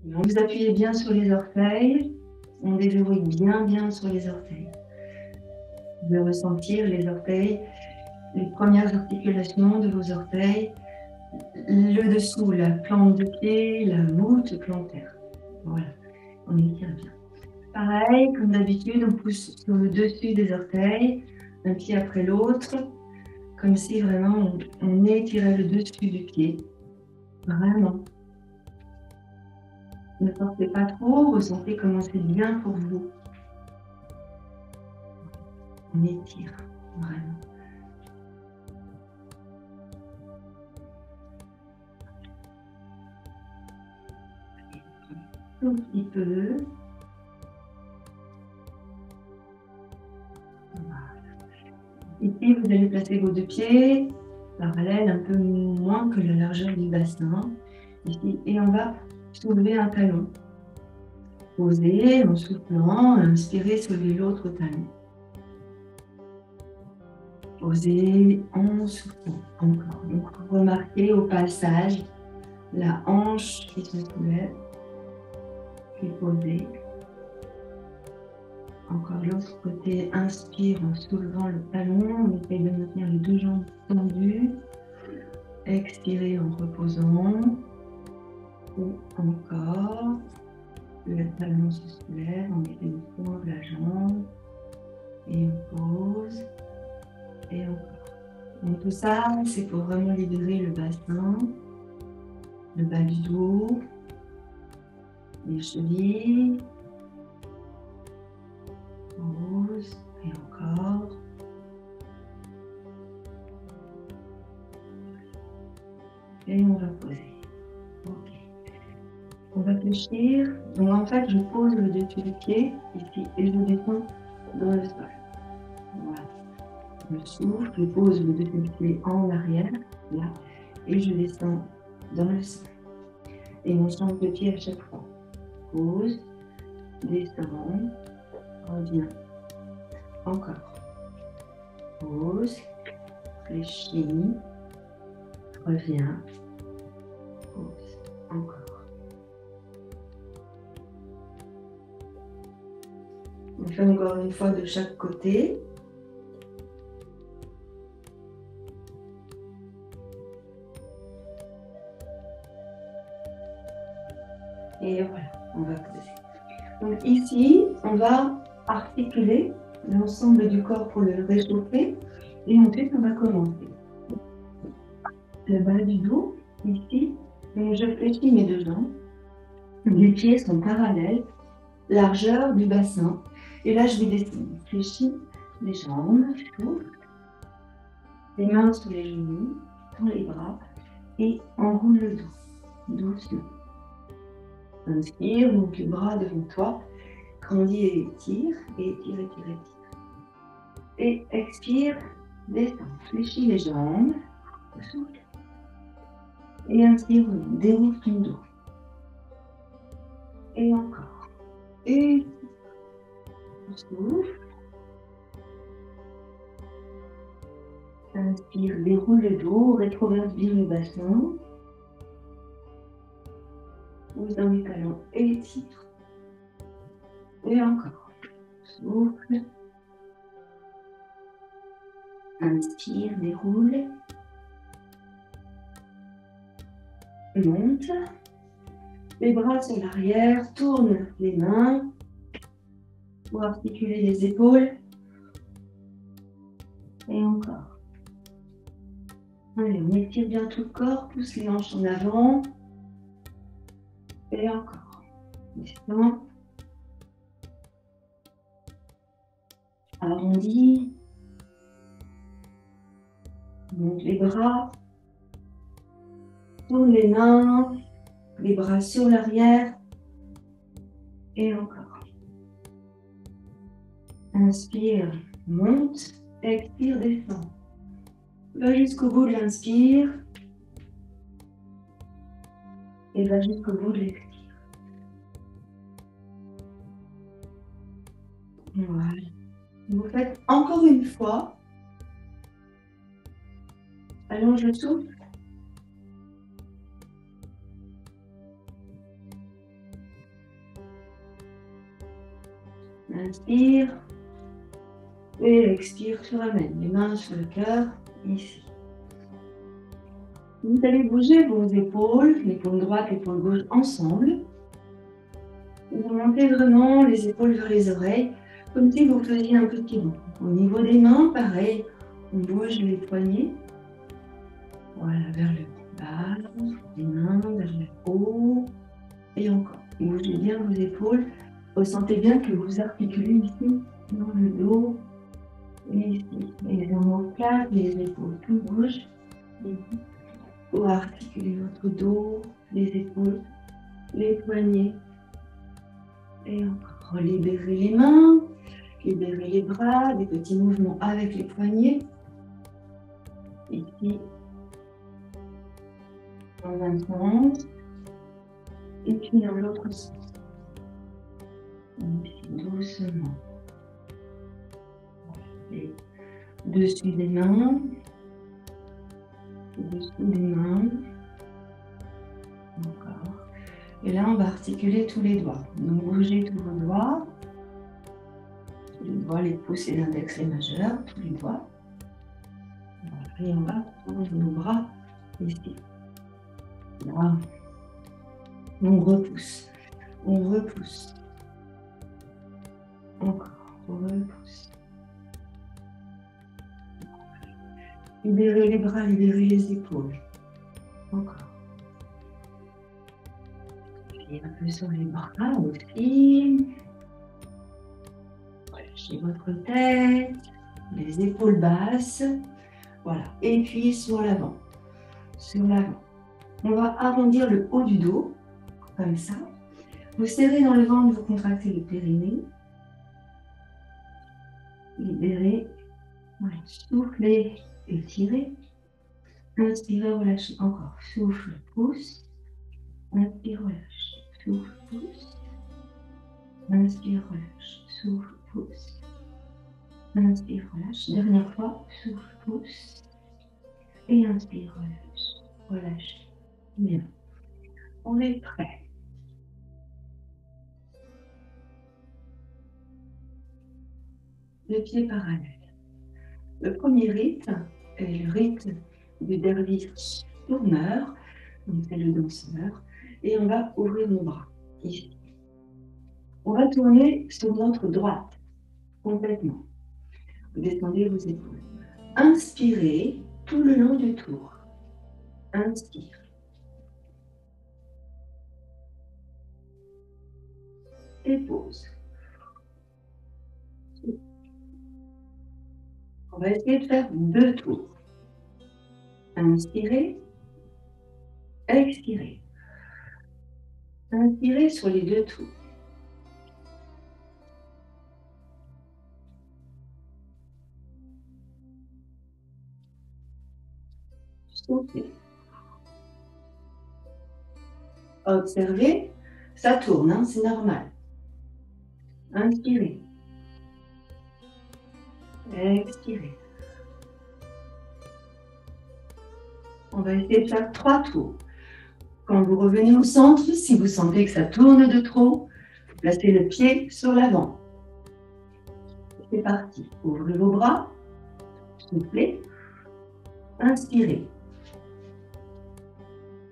Donc, vous appuyez bien sur les orteils. On déverrouille bien sur les orteils. Vous pouvez ressentir les orteils, les premières articulations de vos orteils, le dessous, la plante de pied, la voûte plantaire. Voilà, on étire bien. Pareil, comme d'habitude, on pousse sur le dessus des orteils, un pied après l'autre, comme si vraiment on étirait le dessus du pied. Vraiment. Ne forcez pas trop, ressentez comment c'est bien pour vous. On étire, vraiment. Tout petit peu. Voilà. Ici, vous allez placer vos deux pieds parallèles, un peu moins que la largeur du bassin. Ici, et on va soulever un talon. Posez en soufflant, inspirez, soulevez l'autre talon. Posez en soufflant encore. Donc, remarquez au passage la hanche qui se soulève, puis posez. Encore l'autre côté, inspire en soulevant le talon, on essaye de maintenir les deux jambes tendues. Expirez en reposant. Ou encore, le talon se soulève, on essaie de tendre la jambe. Et on pose. Et encore. Donc tout ça, c'est pour vraiment libérer le bassin, le bas du dos, les chevilles. Pose. Et encore. Et on va poser. Ok. On va fléchir. Donc en fait, je pose le dessus du pied ici et je descends dans le sol. Voilà. Je souffle, je pose le dessus du pied en arrière, là, et je descends dans le sol. Et on change de pied à chaque fois. Pose, descend, revient. Encore. Pose, fléchit, revient, pose, encore. On fait encore une fois de chaque côté. Et voilà, on va poser. Donc ici, on va articuler l'ensemble du corps pour le réchauffer. Et ensuite, on va commencer. Le bas du dos, ici. Donc je fléchis mes deux jambes. Les pieds sont parallèles. Largeur du bassin. Et là, je vais descendre. Fléchis les jambes. Les mains sous les genoux. Tends les bras. Et enroule le dos. Doucement. Inspire, donc les bras devant toi. Grandis et étire. Et étire, étire, étire. Et expire. Descends. Fléchis les jambes. Souffle. Et inspire, déroule ton dos. Et encore. Et souffle. Inspire, déroule le dos, rétroverse bien le bassin. Pousse dans les talons et étire. Et encore. Souffle. Inspire, déroule. Monte. Les bras sur l'arrière, tourne les mains pour articuler les épaules. Et encore. Allez, on étire bien tout le corps, pousse les hanches en avant. Et encore. Descend. Arrondi. Monte les bras. Tourne les mains. Les bras sur l'arrière. Et encore. Inspire, monte. Expire, descend. Va jusqu'au bout de l'inspire. Et va jusqu'au bout de l'expire. Voilà. Vous faites encore une fois. Allonge le souffle. Inspire. Et expire, je ramène les mains sur le cœur, ici. Vous allez bouger vos épaules, l'épaule droite, l'épaule gauche ensemble. Vous montez vraiment les épaules vers les oreilles, comme si vous faisiez un petit bond. Au niveau des mains, pareil, on bouge les poignets. Voilà, vers le bas, les mains vers le haut. Et encore, bougez bien vos épaules. Ressentez bien que vous articulez ici, dans le dos. Et ici, les omoplates, les épaules tout bougent. Pour articuler votre dos, les épaules, les poignets. Et encore, libérez les mains, libérez les bras, des petits mouvements avec les poignets. Ici, dans un sens, et puis dans l'autre sens. Ici, doucement. Et dessus des mains, dessous des mains. Encore. Et là, on va articuler tous les doigts. Donc, bougez tous vos doigts. Tous les doigts, les pouces et l'index et majeur, tous les doigts. Voilà. Et on va prendre nos bras ici. Là. On repousse. On repousse. Encore. On repousse. Libérez les bras, libérez les épaules. Encore. Et un peu sur les bras aussi. Relâchez votre tête, les épaules basses. Voilà. Et puis sur l'avant. Sur l'avant. On va arrondir le haut du dos, comme ça. Vous serrez dans le ventre, vous contractez le périnée. Libérez. Voilà. Soufflez, étirez. Inspirez, relâchez. Encore. Souffle, pousse. Inspire, relâche. Souffle, pousse. Inspire, relâche. Souffle, pousse. Inspire, relâche. Dernière fois. Souffle, pousse. Et inspire, relâche. Relâche. Bien. On est prêt. Les pieds parallèles. Le premier rythme est le rythme du derviche tourneur. Donc c'est le danseur. Et on va ouvrir nos bras. Ici. On va tourner sur notre droite. Complètement. Vous descendez vos épaules. Inspirez tout le long du tour. Inspire. Et pause. On va essayer de faire 2 tours. Inspirez. Expirez. Inspirez sur les 2 tours. Soufflez. Observez, ça tourne, hein, c'est normal. Inspirez. Expirez. On va essayer de faire 3 tours. Quand vous revenez au centre, si vous sentez que ça tourne de trop, vous placez le pied sur l'avant. C'est parti. Ouvrez vos bras. Soufflez. Inspirez.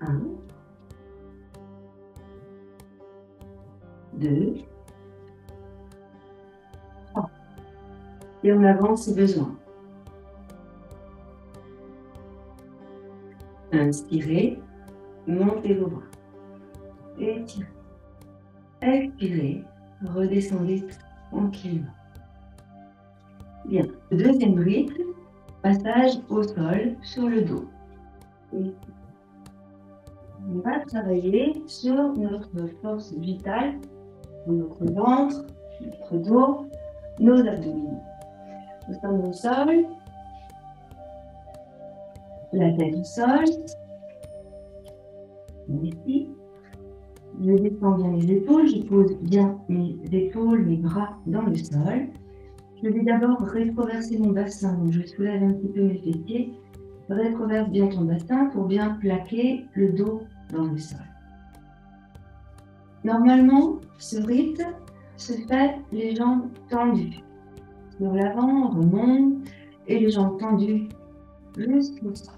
1, 2, 3. Et on avance si besoin. Inspirez. Montez vos bras. Étirez. Expirez. Redescendez tranquillement. Bien. Le deuxième rythme, passage au sol sur le dos. Et on va travailler sur notre force vitale, notre ventre, notre dos, nos abdominaux. Nous sommes au sol, la tête au sol. Ici, je descends bien les épaules, je pose bien mes épaules, mes bras dans le sol. Je vais d'abord rétroverser mon bassin, donc je soulève un petit peu mes fessiers. Rétroverse bien ton bassin pour bien plaquer le dos dans le sol. Normalement, ce rythme, se fait les jambes tendues. Sur l'avant, on remonte et les jambes tendues jusqu'au sol.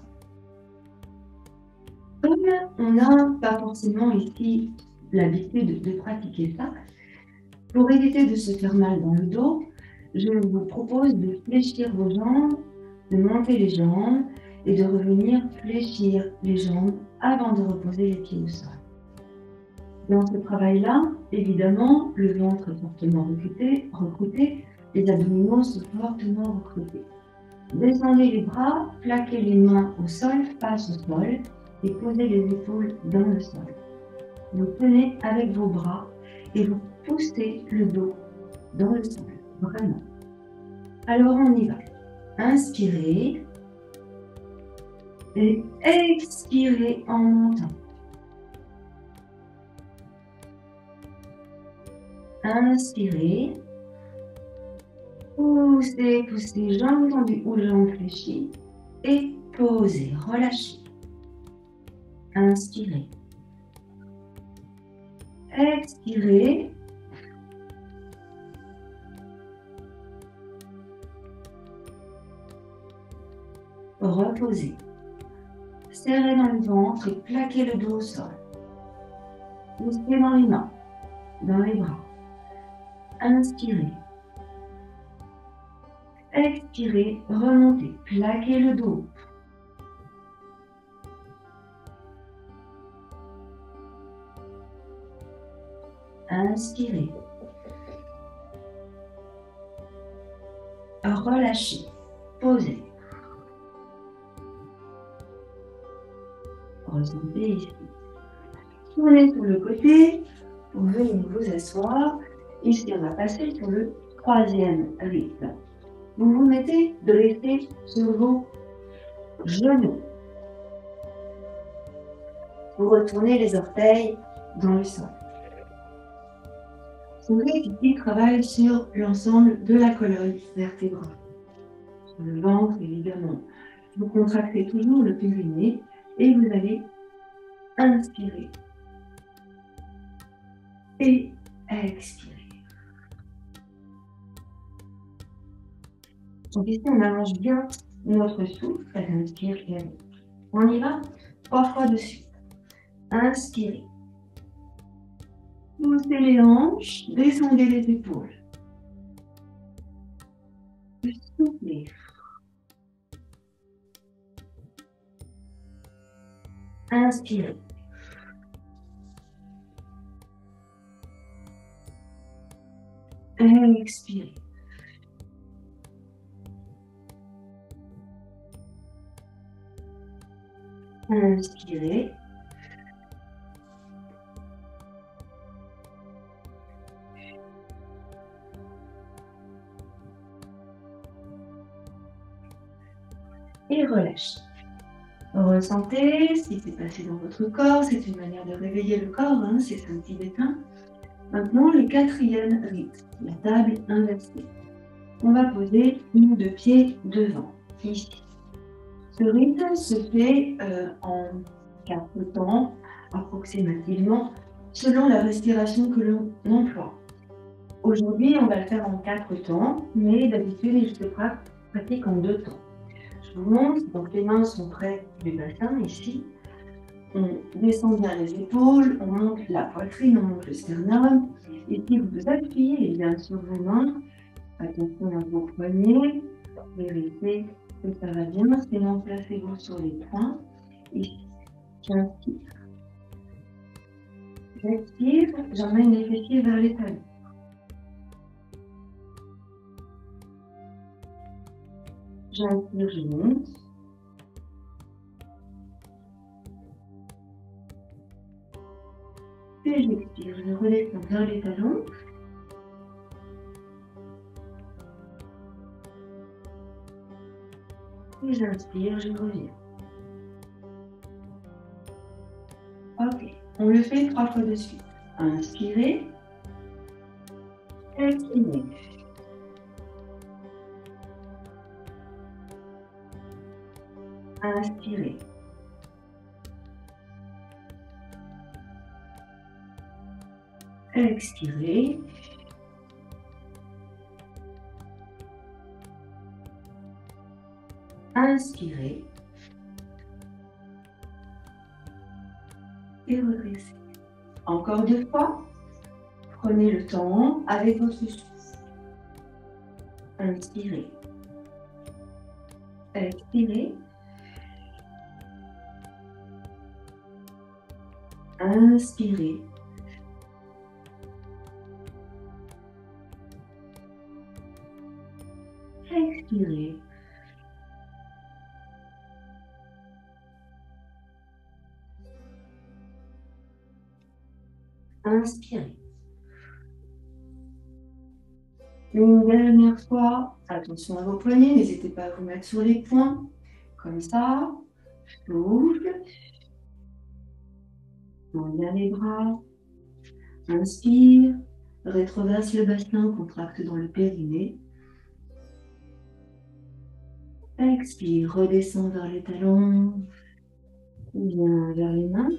Comme on n'a pas forcément ici l'habitude de pratiquer ça, pour éviter de se faire mal dans le dos, je vous propose de fléchir vos jambes, de monter les jambes et de revenir fléchir les jambes avant de reposer les pieds au sol. Dans ce travail-là, évidemment, le ventre est fortement recruté, les abdominaux sont fortement recrutés. Descendez les bras, plaquez les mains au sol, face au sol et posez les épaules dans le sol. Vous tenez avec vos bras et vous poussez le dos dans le sol, vraiment. Alors on y va. Inspirez et expirez en montant. Inspirez. Poussez, poussez, jambes tendues ou jambes fléchies. Et posez, relâchez. Inspirez. Expirez. Reposez. Serrez dans le ventre et plaquez le dos au sol. Poussez dans les mains, dans les bras. Inspirez. Expirez, remontez, plaquez le dos. Inspirez. Relâchez. Posez. Ressentez ici. Tournez sur le côté pour venir vous asseoir. Ici, on va passer sur le troisième rythme. Vous vous mettez dressé sur vos genoux. Vous retournez les orteils dans le sol. Ce rythme ici travaille sur l'ensemble de la colonne vertébrale. Sur le ventre, évidemment. Vous contractez toujours le périnée et vous allez inspirer et expirer. Donc ici, on allonge bien notre souffle. Elle inspire et elle. On y va 3 fois de suite. Inspirez. Poussez les hanches, descendez les épaules. Soufflez. Inspirez. Expirez. Inspirez. Et relâchez. Ressentez ce qui s'est passé dans votre corps. C'est une manière de réveiller le corps, hein, c'est un petit détente. Maintenant, le quatrième rythme, la table inversée. On va poser nos deux pieds devant, ici. Ce rythme se fait en 4 temps, approximativement, selon la respiration que l'on emploie. Aujourd'hui, on va le faire en 4 temps, mais d'habitude, il se pratique en 2 temps. Je vous montre, donc les mains sont près du bassin, ici. On descend bien les épaules, on monte la poitrine, on monte le sternum. Ici, vous appuyez bien sur vos mains. Attention à vos poignets. Vérifiez que ça va bien. Sinon, placez-vous sur les poings. Ici, j'inspire. J'expire, j'emmène les fessiers vers les talons. J'inspire, je monte. Et j'expire, je redescends vers les talons. Et j'inspire, je reviens. Ok, on le fait 3 fois de suite. Inspirez. Expirez. Inspirez. Expirez. Inspirez. Et redressez. Encore 2 fois. Prenez le temps avec votre souffle. Inspirez. Expirez. Inspirez. Expirez. Inspirez. Une dernière fois, attention à vos poignets, n'hésitez pas à vous mettre sur les poings, comme ça. Souffle. Tends bien les bras. Inspire. Rétroverse le bassin, contracte dans le périnée. Expire, redescend vers les talons, bien vers les mains.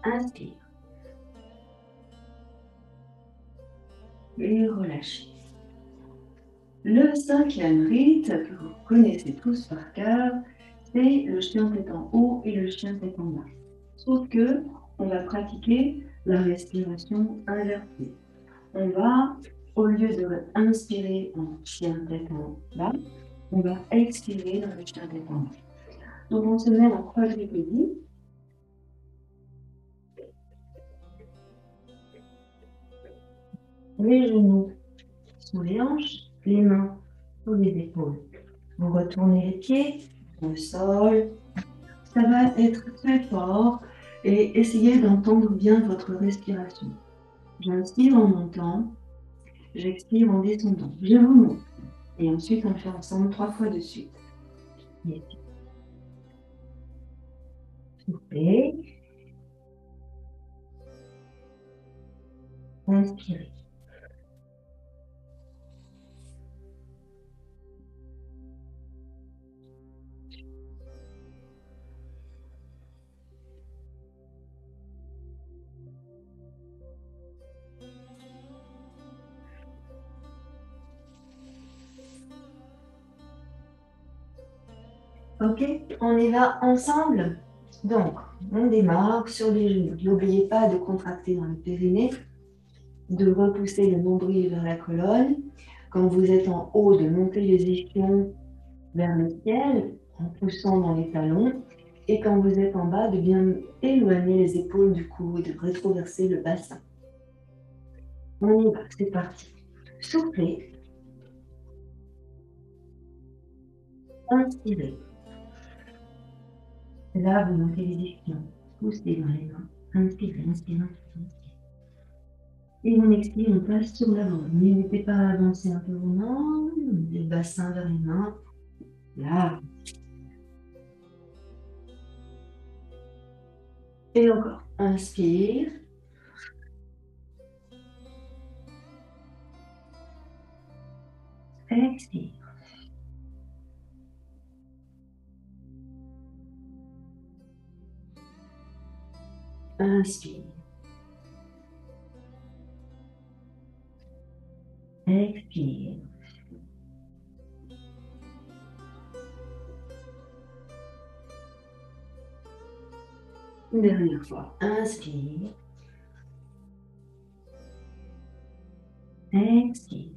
Inspire. Et relâchez. Le 5e rite que vous connaissez tous par cœur, c'est le chien tête en haut et le chien tête en bas. Sauf que on va pratiquer la respiration inversée. On va, au lieu de inspirer en chien tête en bas, on va expirer dans le chien tête en bas. Donc on se met en quadripédie. Les genoux sous les hanches, les mains sous les épaules. Vous retournez les pieds au sol. Ça va être très fort et essayez d'entendre bien votre respiration. J'inspire en montant, j'expire en descendant. Je vous montre. Et ensuite, on le fait ensemble 3 fois de suite. Soufflez. Inspirez. Ok, on y va ensemble. Donc, on démarre sur les genoux. N'oubliez pas de contracter dans le périnée, de repousser le nombril vers la colonne. Quand vous êtes en haut, de monter les ischions vers le ciel en poussant dans les talons. Et quand vous êtes en bas, de bien éloigner les épaules du cou et de rétroverser le bassin. On y va, c'est parti. Soufflez. Inspirez. Là, vous montez les ischions. Poussez dans les mains. Inspirez, inspirez, inspirez. Et on expire, on passe sur l'avant. N'hésitez pas à avancer un peu vos mains, le bassin vers les mains. Là. Et encore. Inspire. Expire. Inspire. Expire. Une dernière fois. Inspire. Expire.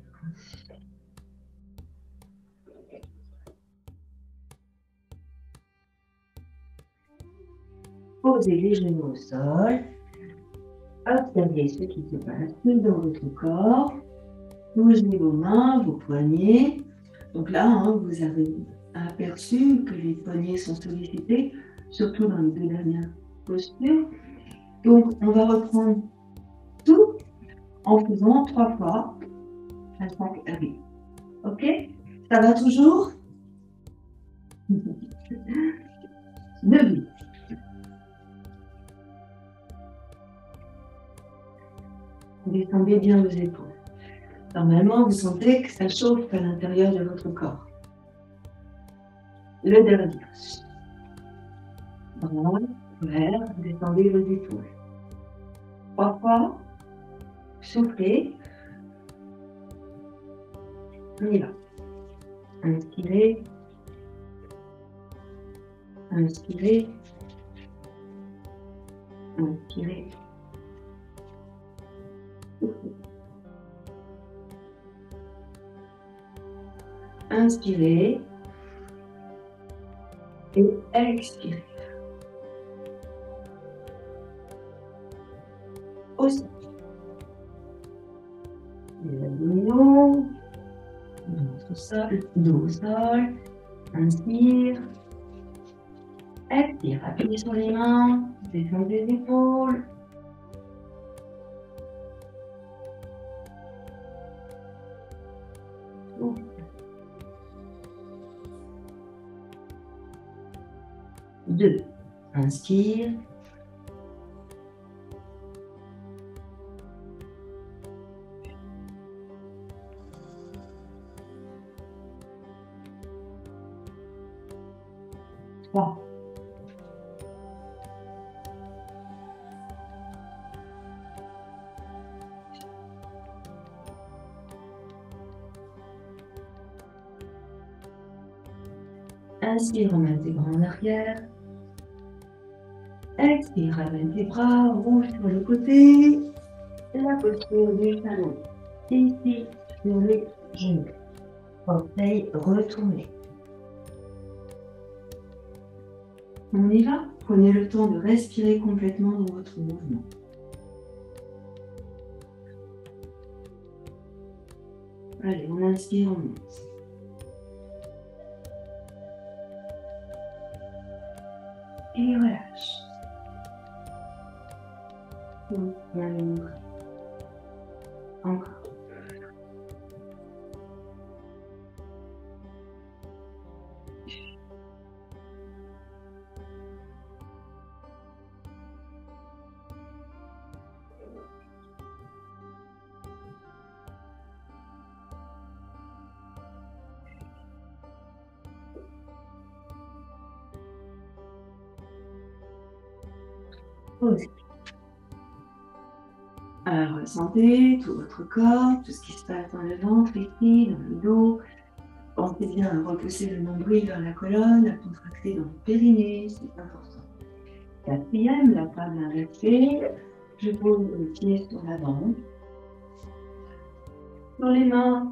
Posez les genoux au sol. Observez ce qui se passe dans votre corps. Bougez vos mains, vos poignets. Donc là, vous avez aperçu que les poignets sont sollicités, surtout dans les 2 dernières postures. Donc, on va reprendre tout en faisant 3 fois à chaque arrêt. Ok? Ça va toujours? Debout. Descendez bien vos épaules. Normalement, vous sentez que ça chauffe à l'intérieur de votre corps. Le dernier. Droit, vers, descendez vos épaules. 3 fois. Soufflez. On y va. Inspirez. Inspirez. Inspirez. Inspirez. Et expirez. Au sol. Les abdominaux. Dos au sol. Inspire. Expire. Appuyez sur les mains. Descendez les épaules. Souffle. 2. Inspire. 3. Inspire, ramène tes bras en arrière. Expire, ramène tes bras, roule sur le côté. La posture du talon. Ici, sur les genoux. Orteils retournés. On y va. Prenez le temps de respirer complètement dans votre mouvement. Allez, on inspire, on monte. Et relâche. Encore. Posez. Alors, ressentez tout votre corps, tout ce qui se passe dans le ventre, ici, dans le dos. Pensez bien à repousser le nombril vers la colonne, à contracter dans le périnée, c'est important. 4e, la table inversée. Je pose le pied sur la bande. Sur les mains,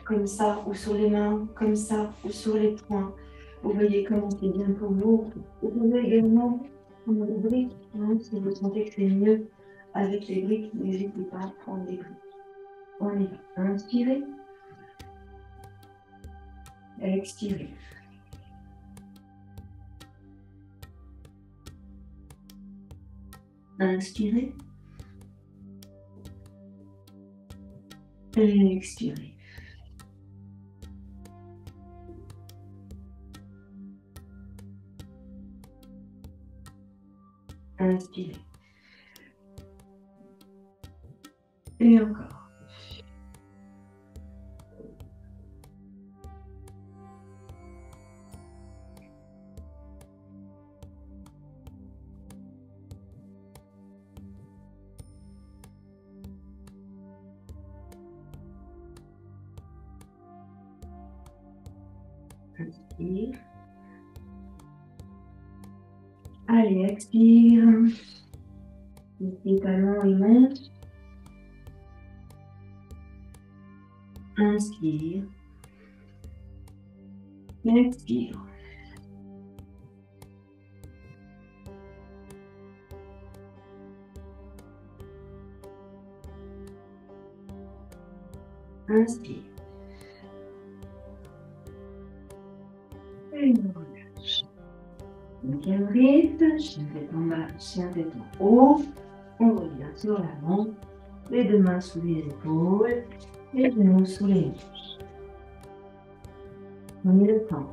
comme ça, ou sur les mains, comme ça, ou sur les poings. Vous voyez comment c'est bien pour vous. Vous pouvez également prendre des briques, hein, si vous sentez que c'est mieux avec les briques, n'hésitez pas à prendre des briques. On y va. Inspirez. Expirez. Inspirez. Et expirez. Inspirez. Et encore. Inspire. Allez, expire. Les talons et monte. Inspire. Expire. Inspire. Et on relâche. Deuxième rythme, chien tête en bas, chien tête en haut. On revient sur l'avant. Les deux mains sous les épaules. Les genoux sous les hanches. Prenez le temps.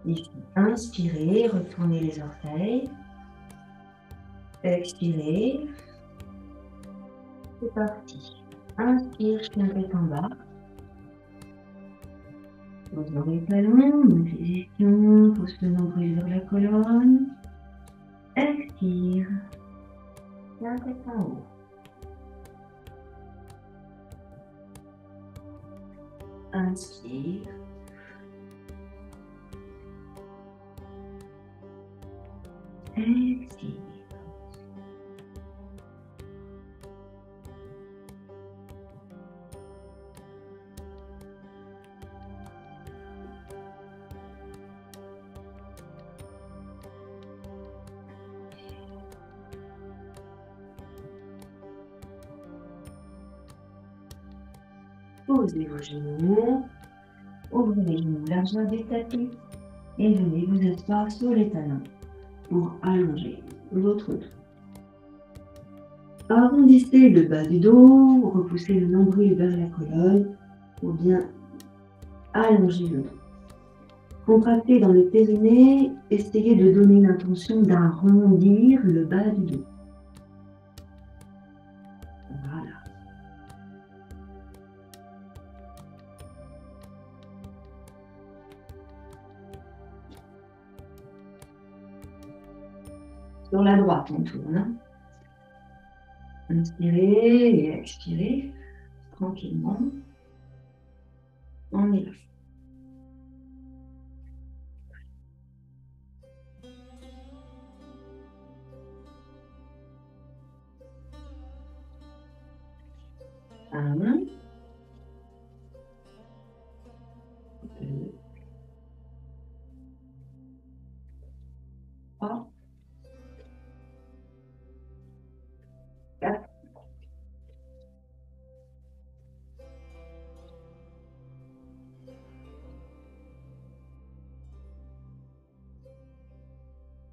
Ici, inspirez, retournez les orteils. Expirez. C'est parti. Inspire, chien tête en bas. Posez les talons, position, pousse le nombril vers la colonne. Expire. Chien tête en haut. Inspire. Expire. Posez vos genoux, ouvrez les genoux largement du tapis et venez vous asseoir sur les talons pour allonger votre dos. Arrondissez le bas du dos, repoussez le nombril vers la colonne pour bien allonger le dos. Contractez dans le périnée, essayez de donner l'intention d'arrondir le bas du dos. Voilà. Sur la droite, on tourne. Inspirez et expirez tranquillement. On est là. Un, deux, trois, quatre,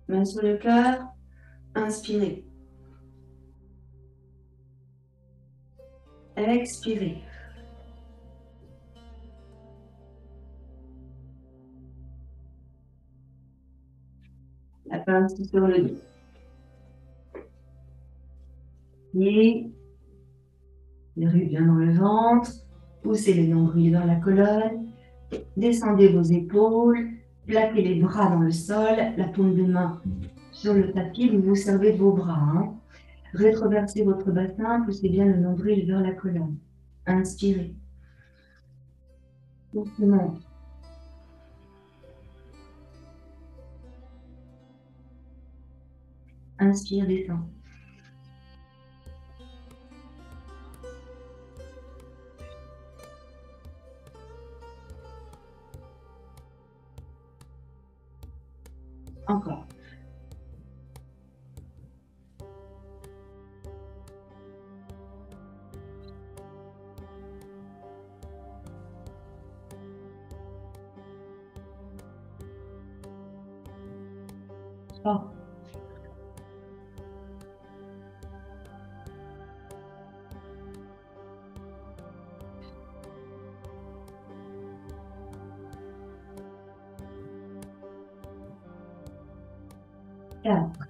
main sur le cœur, inspirez. Expirez. La pince sur le dos. Et les rues bien dans le ventre. Poussez les nombrils dans la colonne. Descendez vos épaules. Plaquez les bras dans le sol. La paume de main sur le tapis. Vous vous servez de vos bras. Rétroversez votre bassin. Poussez bien le nombril vers la colonne. Inspirez. Doucement. Inspire, descend. Encore. Oh. Quatre.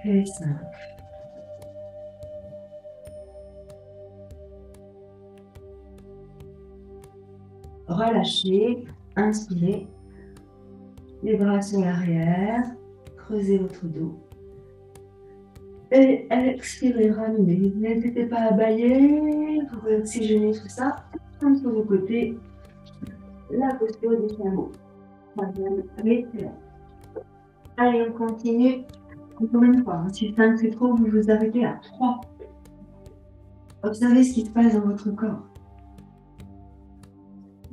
Et 5. Relâchez, inspirez, les bras sur l'arrière, creusez votre dos. Et expirez, ramenez. N'hésitez pas à bailler, vous pouvez oxygéner tout ça. Comme sur le côté, la posture du chameau. Allez, on continue. Encore une fois, si 5 c'est trop, vous vous arrêtez à 3. Observez ce qui se passe dans votre corps.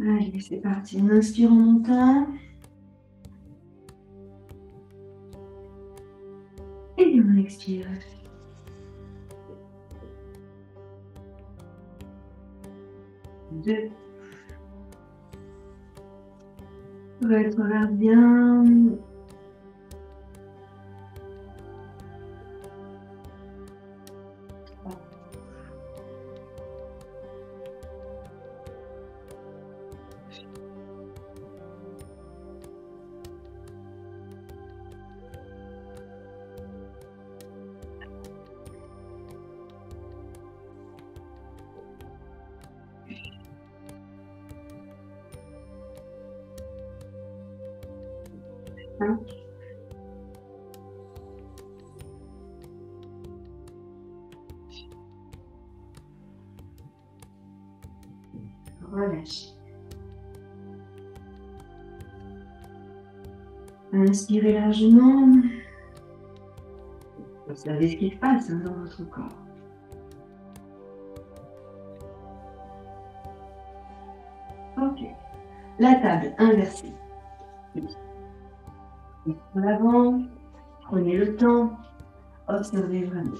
Allez, c'est parti. On inspire en montant. Et on expire. 2. Regarde bien. 3. 5. Relâchez. Inspirez largement. Vous savez ce qui se passe dans votre corps. Ok. La table inversée. En avant. Prenez le temps. Observez vraiment.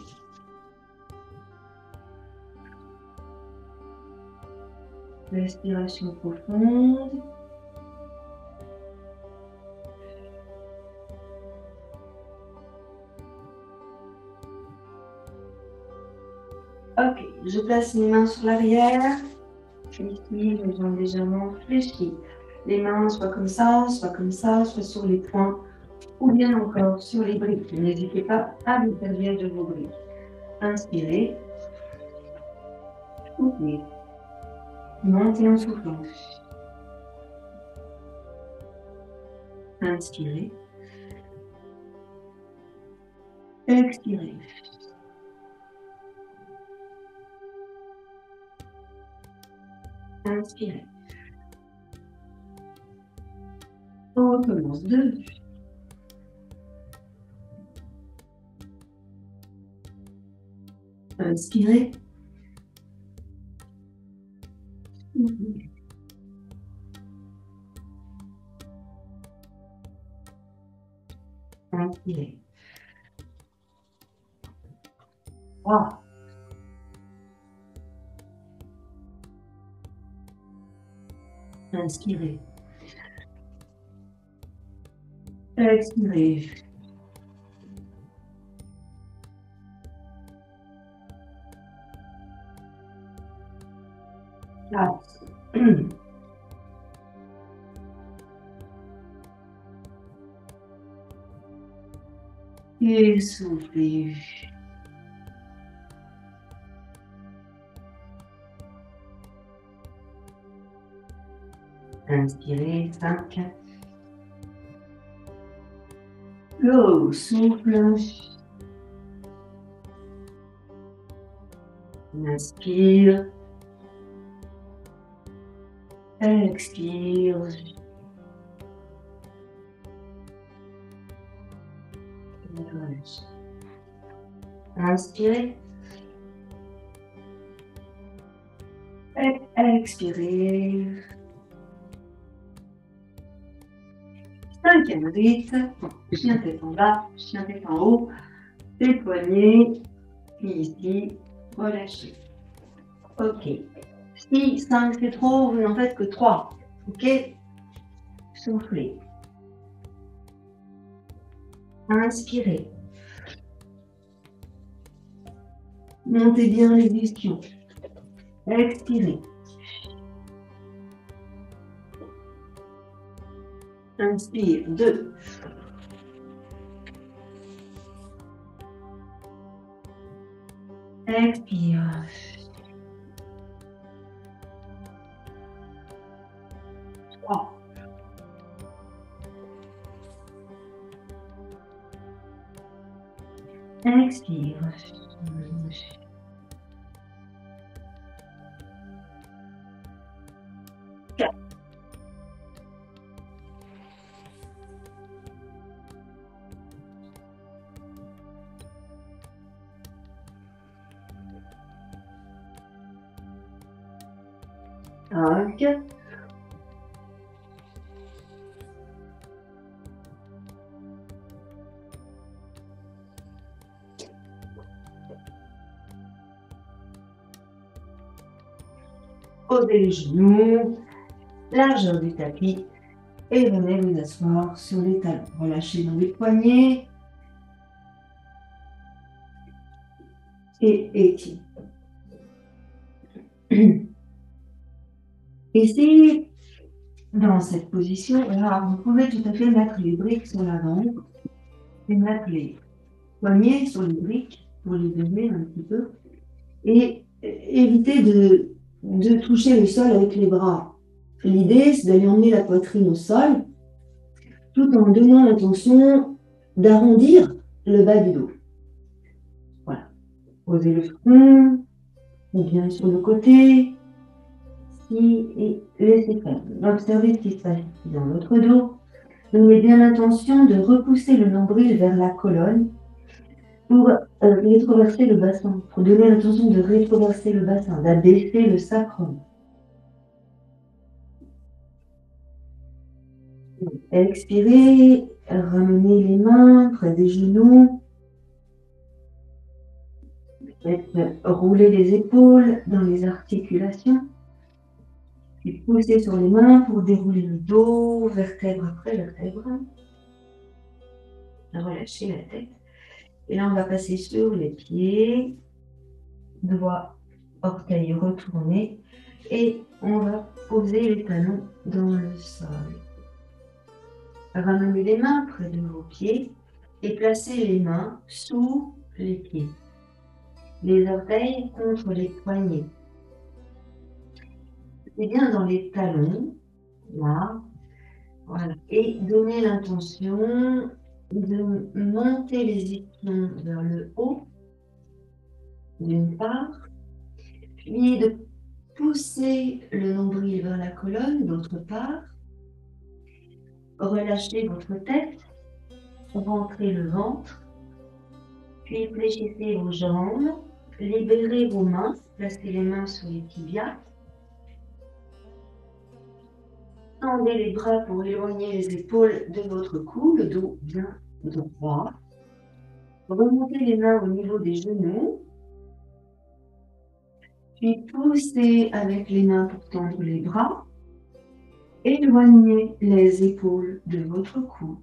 Respiration profonde. Ok, je place mes mains sur l'arrière. Ici, les jambes légèrement fléchies. Les mains soit comme ça, soit sur les poings, ou bien encore sur les briques. N'hésitez pas à vous servir de vos briques. Inspirez. Soufflez. Montez en soufflant. Inspirez. Expirez. Inspirez. On recommence 2. Inspirez. Inspirez. 3. Inspirez. Expirez. 4. Et soufflez. Inspirez. 5. Go. Souffle. Inspire. Expire. Inspirez. Et expirez. 5e rythme. Chien tête en bas, chien tête en haut. Les poignets. Puis ici, relâchez. Ok. Si 5 c'est trop, vous n'en faites que 3. Ok. Soufflez. Inspirez. Montez bien les ischions. Expirez. Inspire. 2. Expire. 3. Expire. 4. Posez les genoux, largeur du tapis et venez vous asseoir sur les talons. Relâchez dans les poignets et étirez. Ici, dans cette position, alors vous pouvez tout à fait mettre les briques sur l'avant et mettre les poignets sur les briques pour les aider un petit peu et éviter de toucher le sol avec les bras. L'idée, c'est d'aller emmener la poitrine au sol tout en donnant l'intention d'arrondir le bas du dos. Voilà. Posez le front, ou bien sur le côté, et laissez faire. Observez ce qui se passe dans votre dos. Donnez bien l'intention de repousser le nombril vers la colonne pour rétroverser le bassin, pour donner l'intention de rétroverser le bassin, d'abaisser le sacrum. Expirez, ramenez les mains près des genoux. Roulez les épaules dans les articulations. Puis poussez sur les mains pour dérouler le dos, vertèbre après vertèbre. Relâchez la tête. Et là, on va passer sur les pieds, doigts, orteils retournés. Et on va poser les talons dans le sol. Ramenez les mains près de vos pieds et placez les mains sous les pieds. Les orteils contre les poignets. C'est bien dans les talons, là. Voilà. Et donnez l'intention de monter les ischions vers le haut, d'une part, puis de pousser le nombril vers la colonne, d'autre part. Relâchez votre tête, rentrez le ventre, puis fléchissez vos jambes, libérez vos mains, placez les mains sur les tibias. Tendez les bras pour éloigner les épaules de votre cou, le dos bien droit. Remontez les mains au niveau des genoux. Puis poussez avec les mains pour tendre les bras. Éloignez les épaules de votre cou.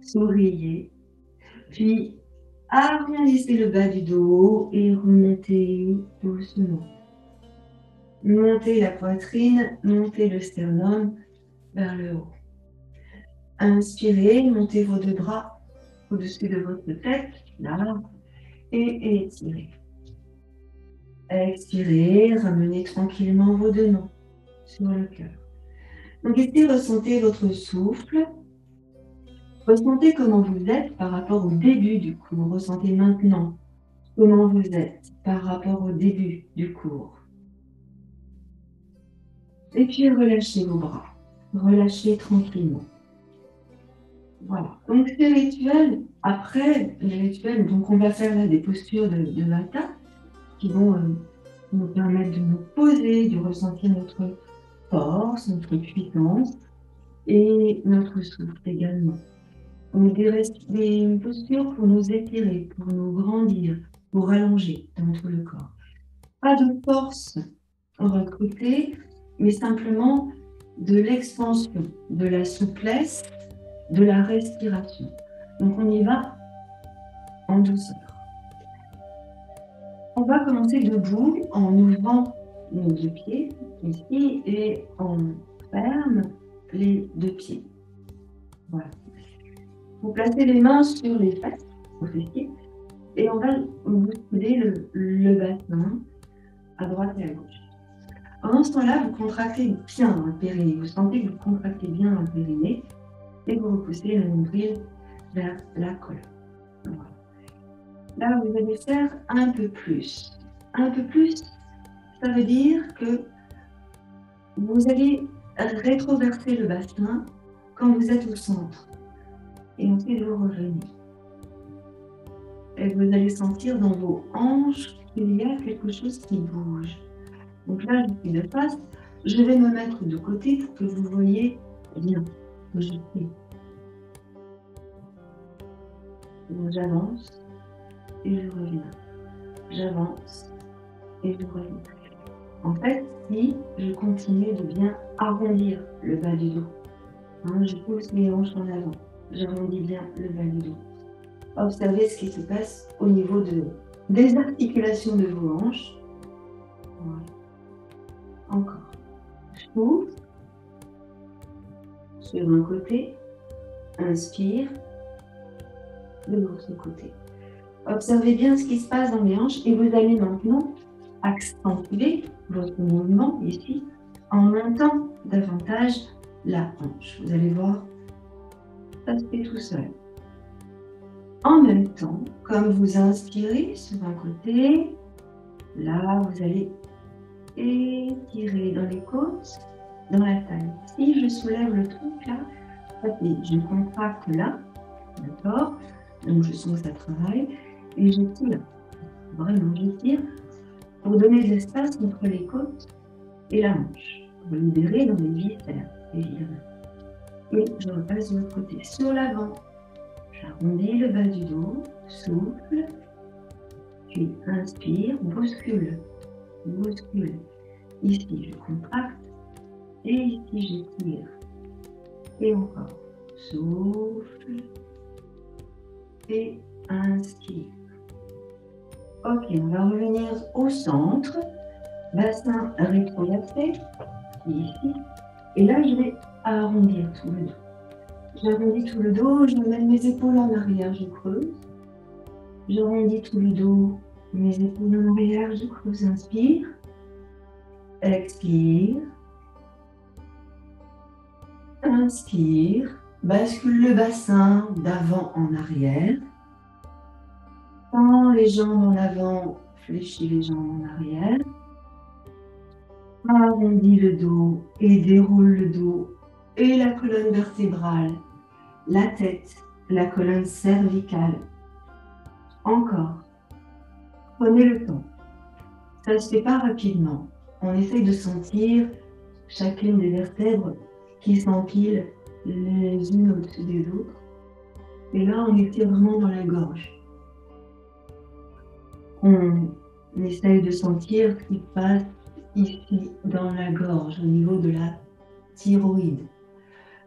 Souriez. Puis arrondissez le bas du dos et remontez doucement. Montez la poitrine, montez le sternum vers le haut. Inspirez, montez vos deux bras au-dessus de votre tête, là, et étirez. Expirez, ramenez tranquillement vos deux mains sur le cœur. Donc ici, ressentez votre souffle. Ressentez comment vous êtes par rapport au début du cours. Ressentez maintenant comment vous êtes par rapport au début du cours. Et puis relâchez vos bras. Relâchez tranquillement. Voilà. Donc ce rituel, après le rituel, donc on va faire là des postures de Vata qui vont nous permettre de nous poser, de ressentir notre force, notre puissance et notre souffle également. Donc des postures pour nous étirer, pour nous grandir, pour allonger dans tout le corps. Pas de force recrutée, mais simplement de l'expansion, de la souplesse, de la respiration. Donc on y va en douceur. On va commencer debout en ouvrant nos deux pieds ici et on ferme les deux pieds. Voilà. Vous placez les mains sur les fesses, aux fessiers, et on va bousculer le bassin à droite et à gauche. Pendant ce temps-là, vous contractez bien le périnée. Vous sentez que vous contractez bien le périnée et vous repoussez le nombril vers la colonne. Voilà. Là, vous allez faire un peu plus. Un peu plus, ça veut dire que vous allez rétroverser le bassin quand vous êtes au centre. Et ensuite, vous revenez. Et vous allez sentir dans vos hanches qu'il y a quelque chose qui bouge. Donc là, je suis de face. Je vais me mettre de côté pour que vous voyez bien ce que je fais. Donc j'avance et je reviens. J'avance et je reviens. En fait, si je continue de bien arrondir le bas du dos, je pousse mes hanches en avant, j'arrondis bien le bas du dos. Observez ce qui se passe au niveau des articulations de vos hanches. Voilà. Encore. Je pousse sur un côté, inspire de l'autre côté. Observez bien ce qui se passe dans les hanches et vous allez maintenant accentuer votre mouvement ici en montant davantage la hanche. Vous allez voir Ça se fait tout seul. En même temps, comme vous inspirez sur un côté, là, vous allez étirer dans les côtes, dans la taille. Si je soulève le truc là, ça fait, je contracte là, d'accord? Donc je sens que ça travaille et je tire. Vraiment, je tire pour donner de l'espace entre les côtes et la hanche, pour libérer dans les viscères, évidemment. Et je repasse de l'autre côté. Sur l'avant, j'arrondis le bas du dos, souffle, puis inspire, bouscule, bouscule. Ici, je contracte et ici, je tire. Et encore, souffle et inspire. Ok, on va revenir au centre, bassin rétroversé, ici. Et là, je vais arrondir tout le dos. J'arrondis tout le dos, je mets mes épaules en arrière, je creuse. J'arrondis tout le dos, mes épaules en arrière, je creuse, inspire. Expire. Inspire. Bascule le bassin d'avant en arrière. Tends les jambes en avant, fléchis les jambes en arrière. Arrondis le dos et déroule le dos et la colonne vertébrale, la tête, la colonne cervicale. Encore. Prenez le temps. Ça ne se fait pas rapidement. On essaye de sentir chacune des vertèbres qui s'empilent les unes au-dessus des autres. Et là, on était vraiment dans la gorge. On essaye de sentir ce qui se passe ici dans la gorge, au niveau de la thyroïde.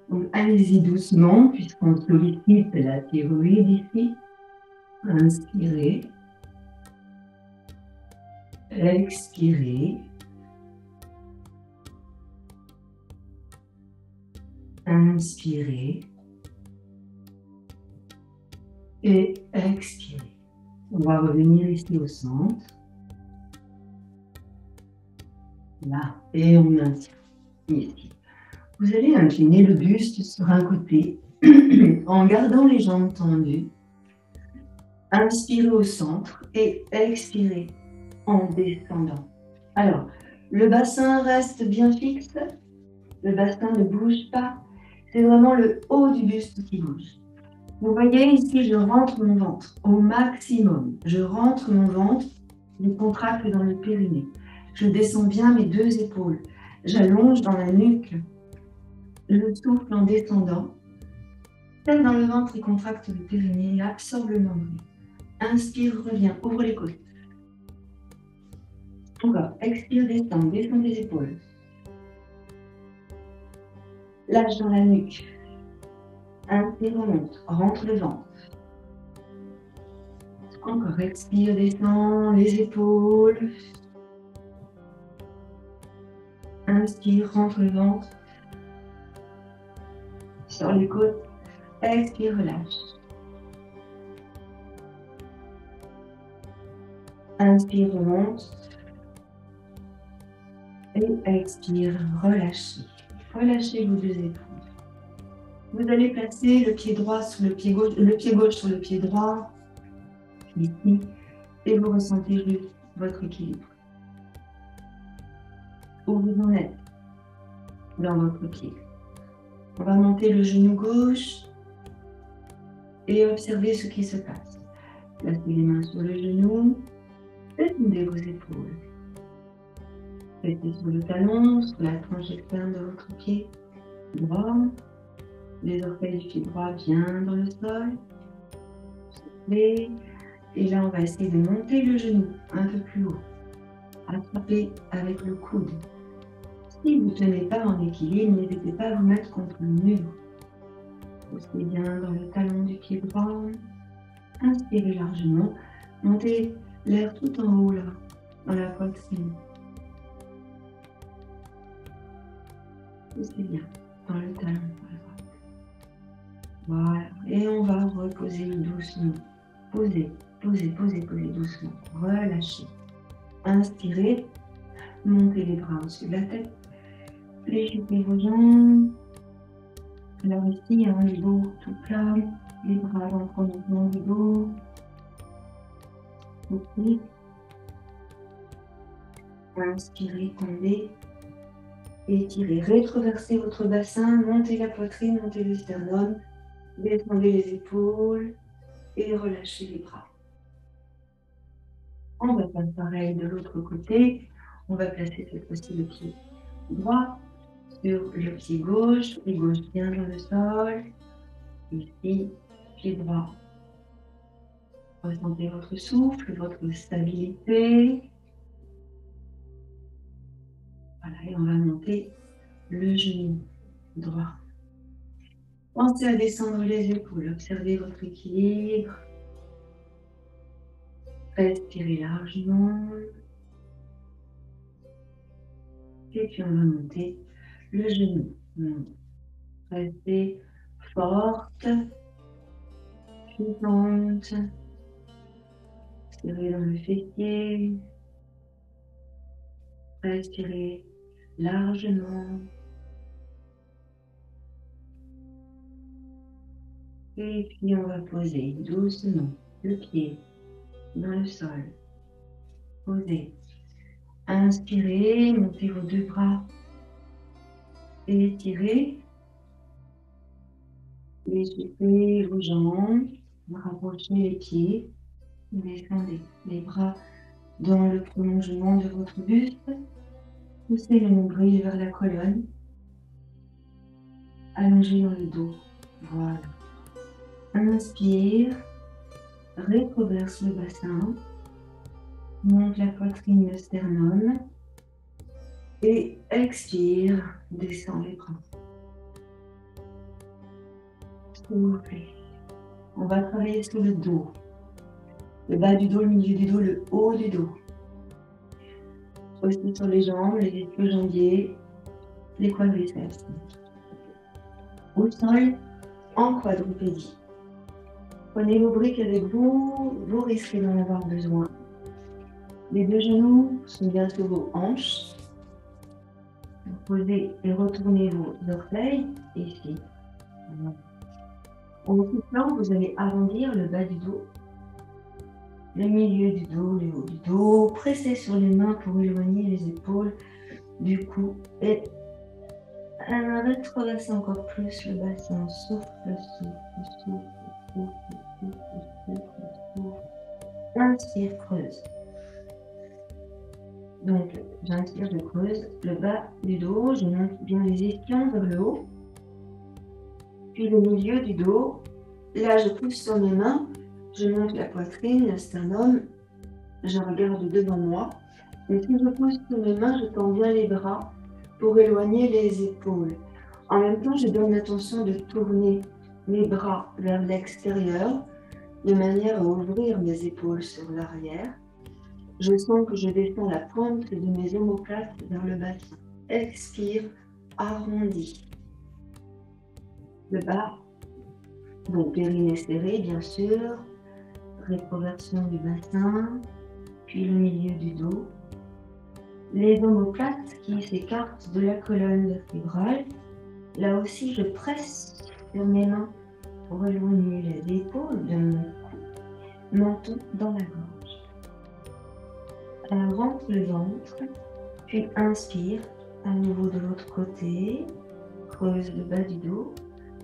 Donc allez-y doucement, puisqu'on sollicite la thyroïde ici. Inspirez. Expirez. Inspirez. Et expirez. On va revenir ici au centre. Là, et on maintient ici. Vous allez incliner le buste sur un côté en gardant les jambes tendues. Inspirez au centre et expirez en descendant. Alors, le bassin reste bien fixe. Le bassin ne bouge pas. C'est vraiment le haut du buste qui bouge. Vous voyez ici, je rentre mon ventre au maximum. Je rentre mon ventre, je contracte dans le périnée. Je descends bien mes deux épaules. J'allonge dans la nuque. Je souffle en descendant. Tête dans le ventre et contracte le périnée. Absorbe le nombril. Inspire, reviens, ouvre les côtes. Encore, expire, descends tes épaules. Lâche dans la nuque. Inspire, remonte, rentre le ventre. Encore, expire, descends les épaules. Inspire, rentre le ventre. Sur les côtes. Expire, relâche. Inspire, remonte. Et expire, relâchez. Relâchez vos deux épaules. Vous allez placer le pied droit sur le pied gauche sur le pied droit, ici, et vous ressentez juste votre équilibre. Où vous en êtes dans votre pied. On va monter le genou gauche et observer ce qui se passe. Placez les mains sur le genou, étendez vos épaules. Mettez sur le talon, sur la tranche externe de votre pied droit. Les orteils du pied droit bien dans le sol. Soufflez. Et là, on va essayer de monter le genou un peu plus haut. Attrapez avec le coude. Si vous ne tenez pas en équilibre, n'hésitez pas à vous mettre contre le mur. Poussez bien dans le talon du pied droit. Inspirez largement. Montez l'air tout en haut là, dans la poitrine. Poussez bien dans le talon à droite. Voilà. Et on va reposer doucement. Posez, posez, posez, posez doucement. Relâchez. Inspirez. Montez les bras au-dessus de la tête. Fléchissez vos jambes. Alors ici, le dos tout plat, les bras dans le prolongement du dos. Ok. Inspirez, tombez. Étirez, rétroversez votre bassin, montez la poitrine, montez le sternum, descendez les épaules et relâchez les bras. On va faire pareil de l'autre côté. On va placer cette fois-ci le pied droit sur le pied gauche bien dans le sol. Ici, pied droit. Ressentez votre souffle, votre stabilité. Voilà, et on va monter le genou droit. Pensez à descendre les épaules, observez votre équilibre. Respirez largement. Et puis on va monter le genou. Restez forte, puissante. Serrez dans le fessier. Respirez largement. Et puis on va poser doucement le pied dans le sol. Posez. Inspirez, montez vos deux bras. Étirez. Essoufflez vos jambes. Rapprochez les pieds. Descendez les bras dans le prolongement de votre buste. Poussez le nombril vers la colonne. Allongez dans le dos. Voilà. Inspire. Rétroverse le bassin. Monte la poitrine, le sternum. Et expire. Descend les bras. Soufflez. On va travailler sur le dos. Le bas du dos, le milieu du dos, le haut du dos. Aussi sur les jambes, les ischio-jambiers, les quadriceps. Au sol, en quadrupédie. Prenez vos briques avec vous, vous risquez d'en avoir besoin. Les deux genoux sont bien sur vos hanches. Vous posez et retournez vos orteils ici. En soufflant, vous allez arrondir le bas du dos, le milieu du dos, le haut du dos. Pressez sur les mains pour éloigner les épaules du cou et rétroversez encore plus le bassin. Souffle, souffle, souffle, souffle, souffle, souffle, souffle. Inspire, creuse. Donc, j'inspire, je creuse le bas du dos, je monte bien les ischions vers le haut. Puis le milieu du dos, là je pousse sur mes mains, je monte la poitrine, le sternum, je regarde devant moi. Et si je pousse sur mes mains, je tends bien les bras pour éloigner les épaules. En même temps, je donne l'attention de tourner mes bras vers l'extérieur, de manière à ouvrir mes épaules sur l'arrière. Je sens que je descends la pointe de mes omoplates vers le bassin. Expire, arrondi. Le bas, donc périnée serré, bien sûr. Rétroversion du bassin, puis le milieu du dos. Les omoplates qui s'écartent de la colonne vertébrale. Là aussi, je presse sur mes mains pour éloigner les épaules de mon cou. Menton dans la gorge. Rentre le ventre, puis inspire à nouveau de l'autre côté, creuse le bas du dos,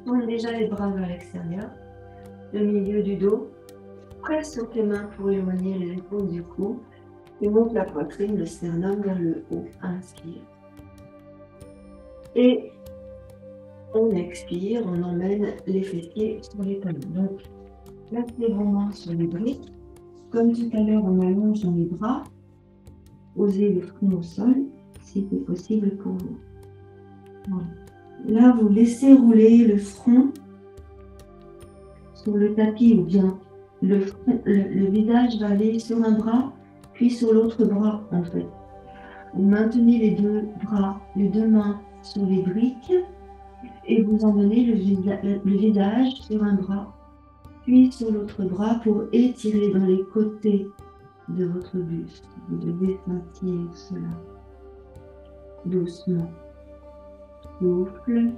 tourne déjà les bras vers l'extérieur, le milieu du dos, presse sur tes mains pour éloigner les épaules du cou, et monte la poitrine, le sternum vers le haut, inspire. Et on expire, on emmène les fessiers sur les talons. Donc, placez vos mains sur les briques, comme tout à l'heure on allonge dans les bras. Posez le front au sol, si c'est possible pour vous. Voilà. Là, vous laissez rouler le front sur le tapis ou bien le visage va aller sur un bras, puis sur l'autre bras en fait. Vous maintenez les deux bras, les deux mains sur les briques et vous emmenez le visage sur un bras, puis sur l'autre bras pour étirer dans les côtés de votre buste. Vous devez sentir cela. Doucement. Souffle.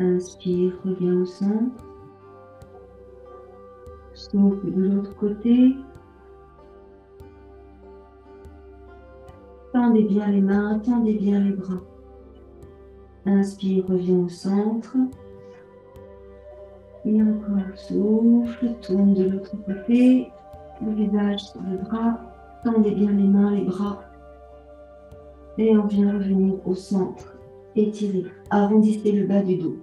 Inspire, reviens au centre. Souffle de l'autre côté. Tendez bien les mains, tendez bien les bras. Inspire, reviens au centre. Et encore, souffle, tourne de l'autre côté. Le visage sur le bras. Tendez bien les mains, les bras. Et on vient revenir au centre. Étirez, arrondissez le bas du dos.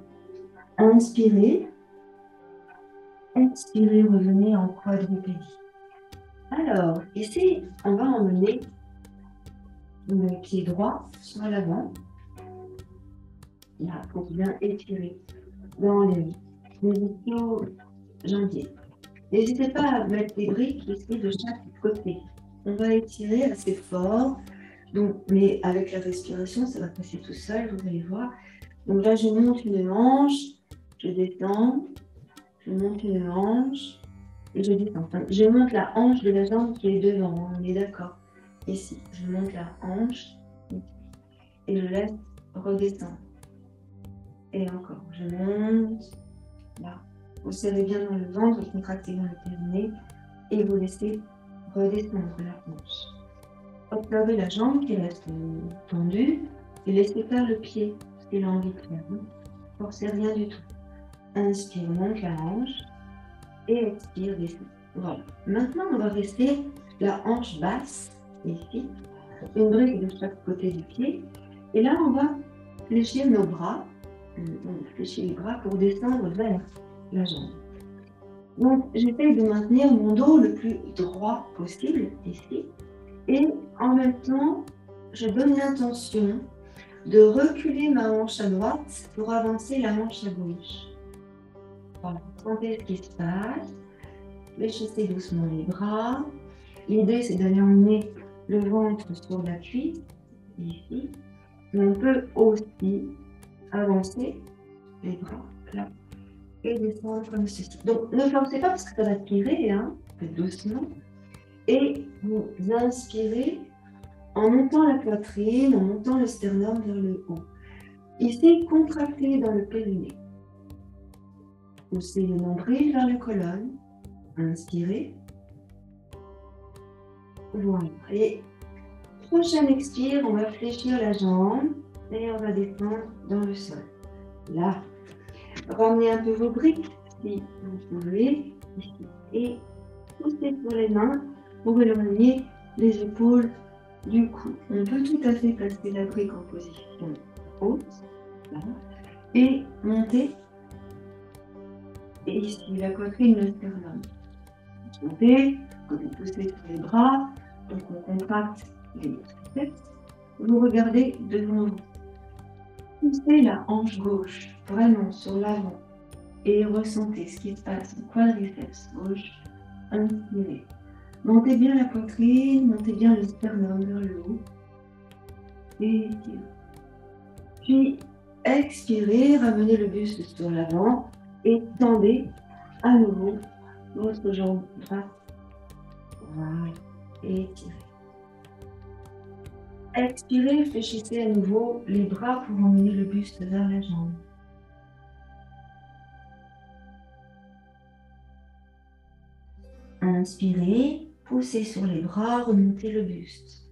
Inspirez. Expirez, revenez en quadrupédie. Alors, ici, on va emmener le pied droit sur l'avant. Là, pour bien étirer dans les ischio-jambiers. N'hésitez pas à mettre des briques ici de chaque côté. On va étirer assez fort. Donc, mais avec la respiration, ça va passer tout seul, vous allez voir. Donc là, je monte une hanche, je descends, je monte une hanche, et je descends. Enfin, je monte la hanche de la jambe qui est devant, on est d'accord. Ici, je monte la hanche, et je laisse redescendre. Et encore, je monte, là. Vous serrez bien dans le ventre, vous contractez dans le périnée, et vous laissez redescendre la hanche. Observez la jambe qui reste tendue, et laissez faire le pied, ce qu'il a envie de faire. Ne forcez rien du tout. Inspire, monte la hanche, et expire, descend. Voilà. Maintenant, on va rester la hanche basse, ici, une brique de chaque côté du pied, et là, on va fléchir nos bras, on fléchit les bras pour descendre vers la jambe. Donc, j'essaie de maintenir mon dos le plus droit possible, ici, et en même temps, je donne l'intention de reculer ma hanche à droite pour avancer la hanche à gauche. Voilà, sentez ce qui se passe. Fléchissez doucement les bras. L'idée, c'est d'aller emmener le ventre sur la cuisse, ici. Mais on peut aussi avancer les bras, là, et descendre comme ceci. Donc, ne forcez pas parce que ça va tirer, hein, faites doucement. Et vous inspirez en montant la poitrine, en montant le sternum vers le haut. Ici, contractez dans le périnée. Poussez le nombril vers la colonne. Inspirez. Voilà. Et prochaine expire, on va fléchir la jambe et on va descendre dans le sol. Là. Ramenez un peu vos briques si vous pouvez. Ici. Et poussez sur les mains pour éloigner les épaules du cou. On peut tout à fait placer la brique en position haute. Là. Et monter. Et ici, la poitrine, le sternum. Montez, quand vous poussez sur les bras, donc on contracte les triceps. Vous regardez devant vous. Poussez la hanche gauche vraiment sur l'avant et ressentez ce qui se passe au quadriceps gauche. Inspirez. Montez bien la poitrine, montez bien le sternum vers le haut. Et étirez. Puis expirez, ramenez le buste sur l'avant et tendez à nouveau votre jambe droite. Voilà. Et étirez. Expirez, fléchissez à nouveau les bras pour emmener le buste vers la jambe. Inspirez, poussez sur les bras, remontez le buste.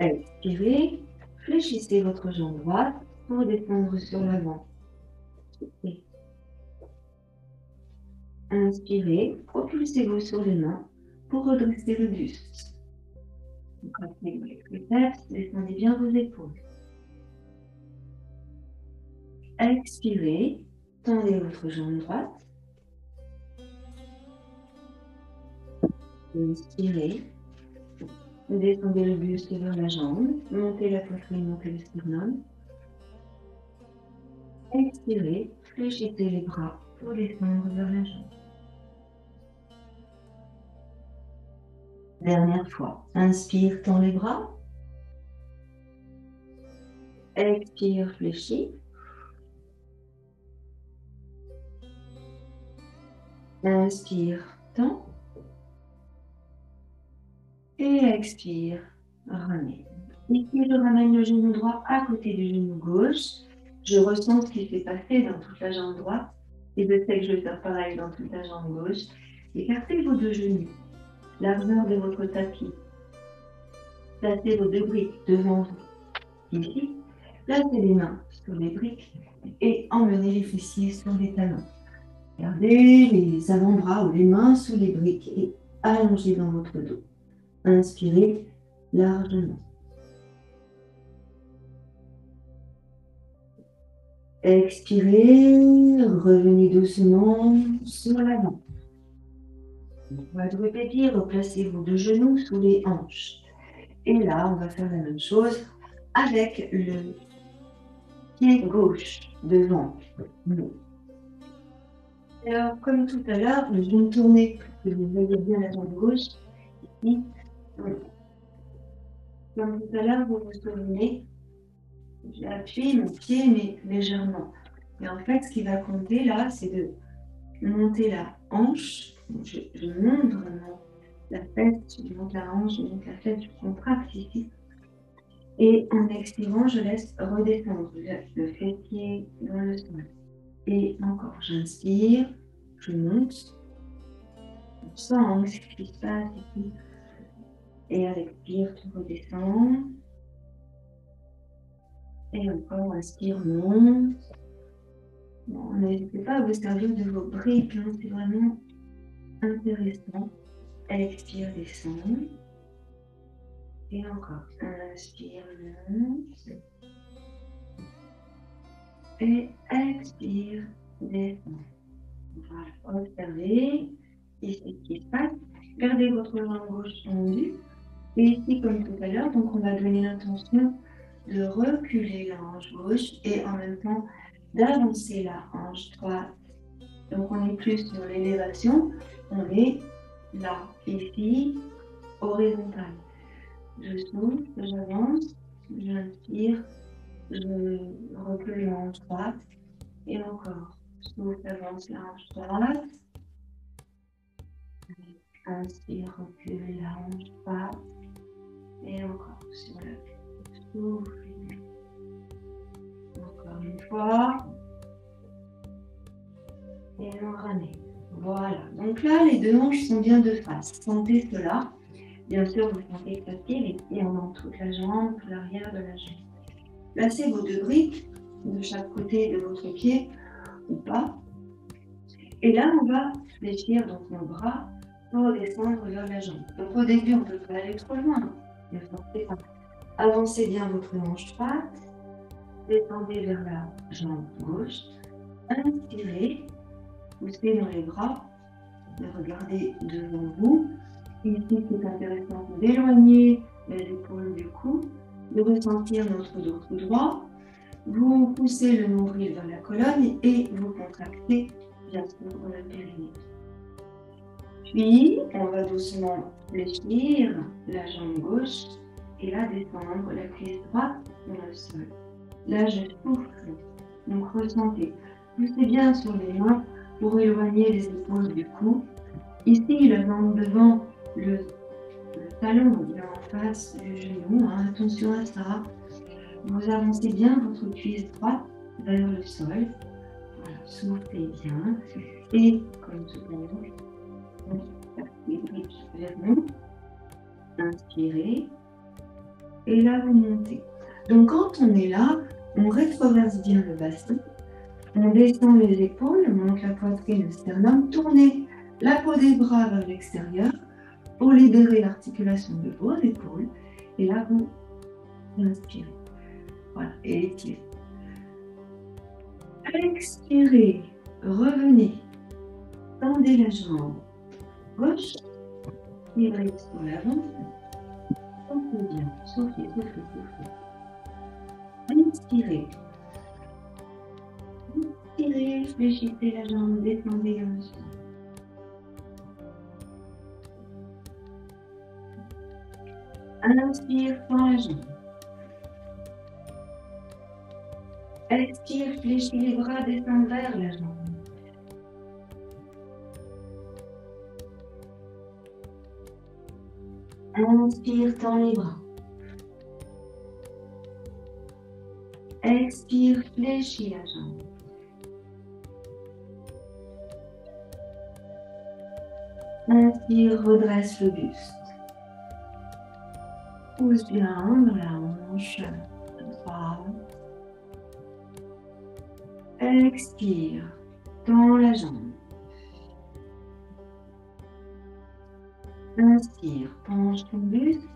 Expirez, fléchissez votre jambe droite pour descendre sur l'avant. Inspirez, propulsez-vous sur les mains pour redresser le buste. Contractez les triceps, descendez bien vos épaules. Expirez, tendez votre jambe droite. Inspirez, descendez le buste vers la jambe, montez la poitrine, montez le sternum. Expirez, fléchissez les bras pour descendre vers la jambe. Dernière fois. Inspire, tends les bras. Expire, fléchis. Inspire, tends. Et expire, ramène. Ici, je ramène le genou droit à côté du genou gauche. Je ressens ce qui s'est passé dans toute la jambe droite et je sais que je vais faire pareil dans toute la jambe gauche. Écartez vos deux genoux, largeur de votre tapis. Placez vos deux briques devant vous. Ici, placez les mains sur les briques et emmenez les fessiers sur les talons. Gardez les avant-bras ou les mains sous les briques et allongez dans votre dos. Inspirez largement. Expirez, revenez doucement sur l'avant. On va répéter, replacez vos deux genoux sous les hanches. Et là, on va faire la même chose avec le pied gauche devant nous. Alors, comme tout à l'heure, je vais me tourner pour que vous voyez bien la jambe gauche. Ici. Comme tout à l'heure, vous vous souvenez, j'ai appuyé mon pied, mais légèrement. Et en fait, ce qui va compter là, c'est de monter la hanche. Je monte vraiment la fesse, je monte la hanche, je monte la fesse, je contracte ici. Et en expirant, je laisse redescendre le fessier dans le sol. Et encore, j'inspire, je monte. On sent ce qui se passe ici. Et à l'expire, tout redescend. Et encore, inspire, monte. Bon, n'hésitez pas à vous servir de vos briques, hein, c'est vraiment intéressant. Expire, descend. Et encore, inspire, monte. Et expire, descend. Voilà, observez ici ce qui se passe. Gardez votre jambe gauche tendue. Et ici, comme tout à l'heure, donc on va donner l'intention de reculer la hanche gauche et en même temps d'avancer la hanche droite. Donc on n'est plus sur l'élévation, on est là, ici, horizontal. Je souffle, j'avance, j'inspire, je recule la hanche droite et encore. Souffle, avance la hanche droite. Inspire, recule la hanche droite. Et encore sur le souffle. Encore une fois. Et on ramène. Voilà. Donc là, les deux hanches sont bien de face. Sentez cela. Bien sûr, vous sentez que ça tire les pieds dans toute la jambe, tout l'arrière de la jambe. Placez vos deux briques de chaque côté de votre pied ou pas. Et là, on va fléchir donc nos bras pour descendre vers la jambe. Donc au début, on ne peut pas aller trop loin. Ne forcez pas. Avancez bien votre hanche droite. Descendez vers la jambe gauche. Inspirez. Poussez dans les bras. Et regardez devant vous. Ici, c'est intéressant d'éloigner les épaules du cou, de ressentir notre dos tout droit. Vous poussez le nombril vers la colonne et vous contractez bien sûr le périnée. Puis, on va doucement fléchir la jambe gauche et là descendre la cuisse droite dans le sol. Là, je souffle. Donc, ressentez. Poussez bien sur les mains pour éloigner les épaules du cou. Ici, la jambe devant, le talon est en face du genou. Hein. Attention à ça. Vous avancez bien votre cuisse droite vers le sol. Voilà, soufflez bien. Et comme tout à l'heure, les briques vers nous. Inspirez. Et là, vous montez. Donc, quand on est là, on rétroverse bien le bassin. On descend les épaules, on monte la poitrine, le sternum. Tournez la peau des bras vers l'extérieur pour libérer l'articulation de vos épaules. Et là, vous inspirez. Voilà, et étirez. Expirez, revenez. Tendez la jambe gauche. Livrez sur l'avant. Soufflez bien. Soufflez, soufflez, soufflez. Inspirez. Inspirez, fléchissez la jambe, descendez dans le sol. Inspire, tend la jambe. Expire, fléchis les bras, descend vers la jambe. Inspire, tend les bras. Expire, fléchis la jambe. Inspire, redresse le buste. Pousse bien dans la hanche droite. Expire, tends la jambe. Inspire, penche ton buste.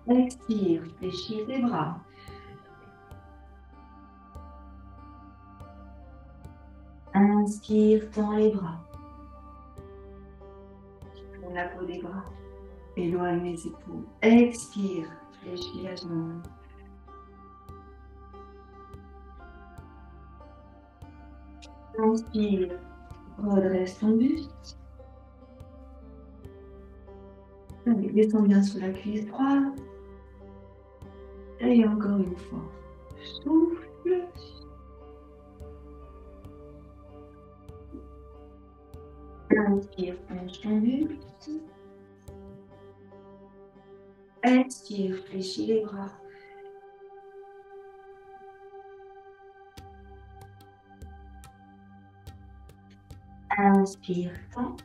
Expire, fléchis tes bras. Inspire, tends les bras. Tourne la peau des bras. Éloigne les épaules. Expire, fléchis la jambe. Inspire, redresse ton buste. Descends bien sous la cuisse droite. Et encore une fois, souffle. Inspire, penche ton buste. Expire, fléchis les bras. Inspire, tends.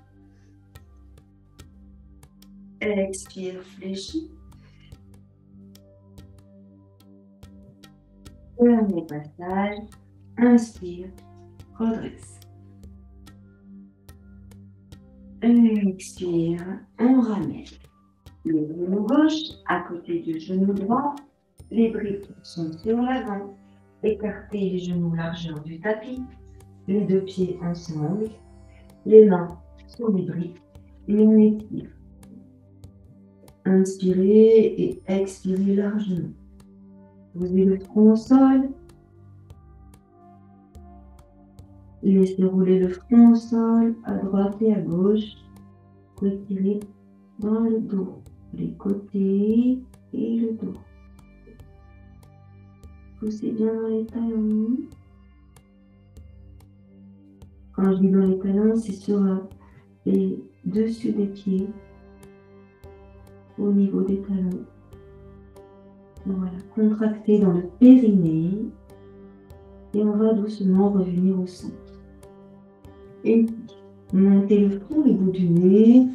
Expire, fléchis. Dernier passage. Inspire, redresse. Expire, on ramène. Le genou gauche à côté du genou droit. Les briques sont sur l'avant. Écartez les genoux largeur du tapis. Les deux pieds ensemble. Les mains sur les briques. Et on étire. Inspirez et expirez largement. Posez le front au sol. Laissez rouler le front au sol, à droite et à gauche. Retirez dans le dos, les côtés et le dos. Poussez bien dans les talons. Quand je dis dans les talons, c'est sur les dessus des pieds, au niveau des talons. Voilà, contractez dans le périnée. Et on va doucement revenir au centre. Et montez le front, les bouts du nez.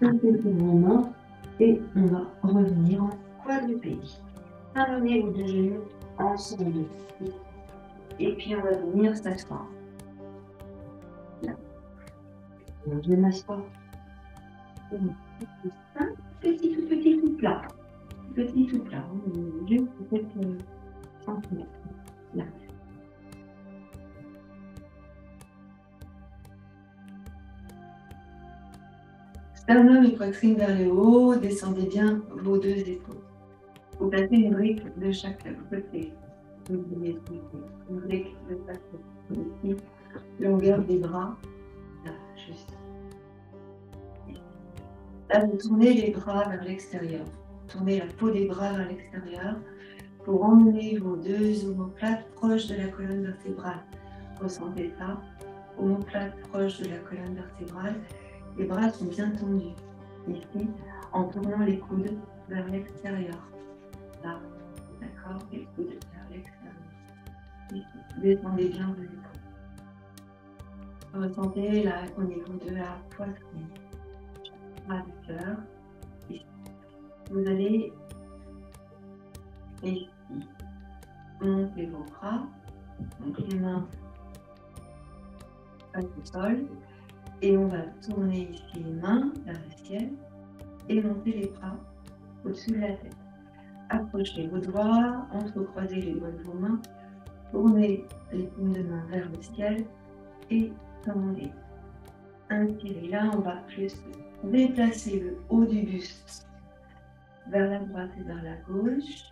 Intégralement. Et on va revenir en quadrupédie. Amenez vos deux genoux ensemble. Et puis on va venir s'asseoir. Là. Je vais m'asseoir. Un petit tout plat. Petit tout plat. Juste peut-être centimètres. Là. Sternum et poitrine vers le haut, descendez bien vos deux épaules. Vous placez une brique de chaque côté. Une brique de chaque côté. Longueur des bras. Là, juste. Là, vous tournez les bras vers l'extérieur. Tournez la peau des bras vers l'extérieur pour emmener vos deux omoplates proches de la colonne vertébrale. Ressentez ça. Omoplate proche de la colonne vertébrale. Les bras sont bien tendus. Ici, en tournant les coudes vers l'extérieur. Là, d'accord, les coudes vers l'extérieur. Ici, descendez bien vos épaules. Ressentez là au niveau de la poitrine. Bras du cœur. Ici. Vous allez ici monter vos bras. Donc les mains au sol. Et on va tourner ici les mains vers le ciel et monter les bras au-dessus de la tête. Approchez vos doigts, entrecroisez les doigts de vos mains, tournez les paumes de main vers le ciel et tendez. Inspirez. Là, on va plus déplacer le haut du buste vers la droite et vers la gauche.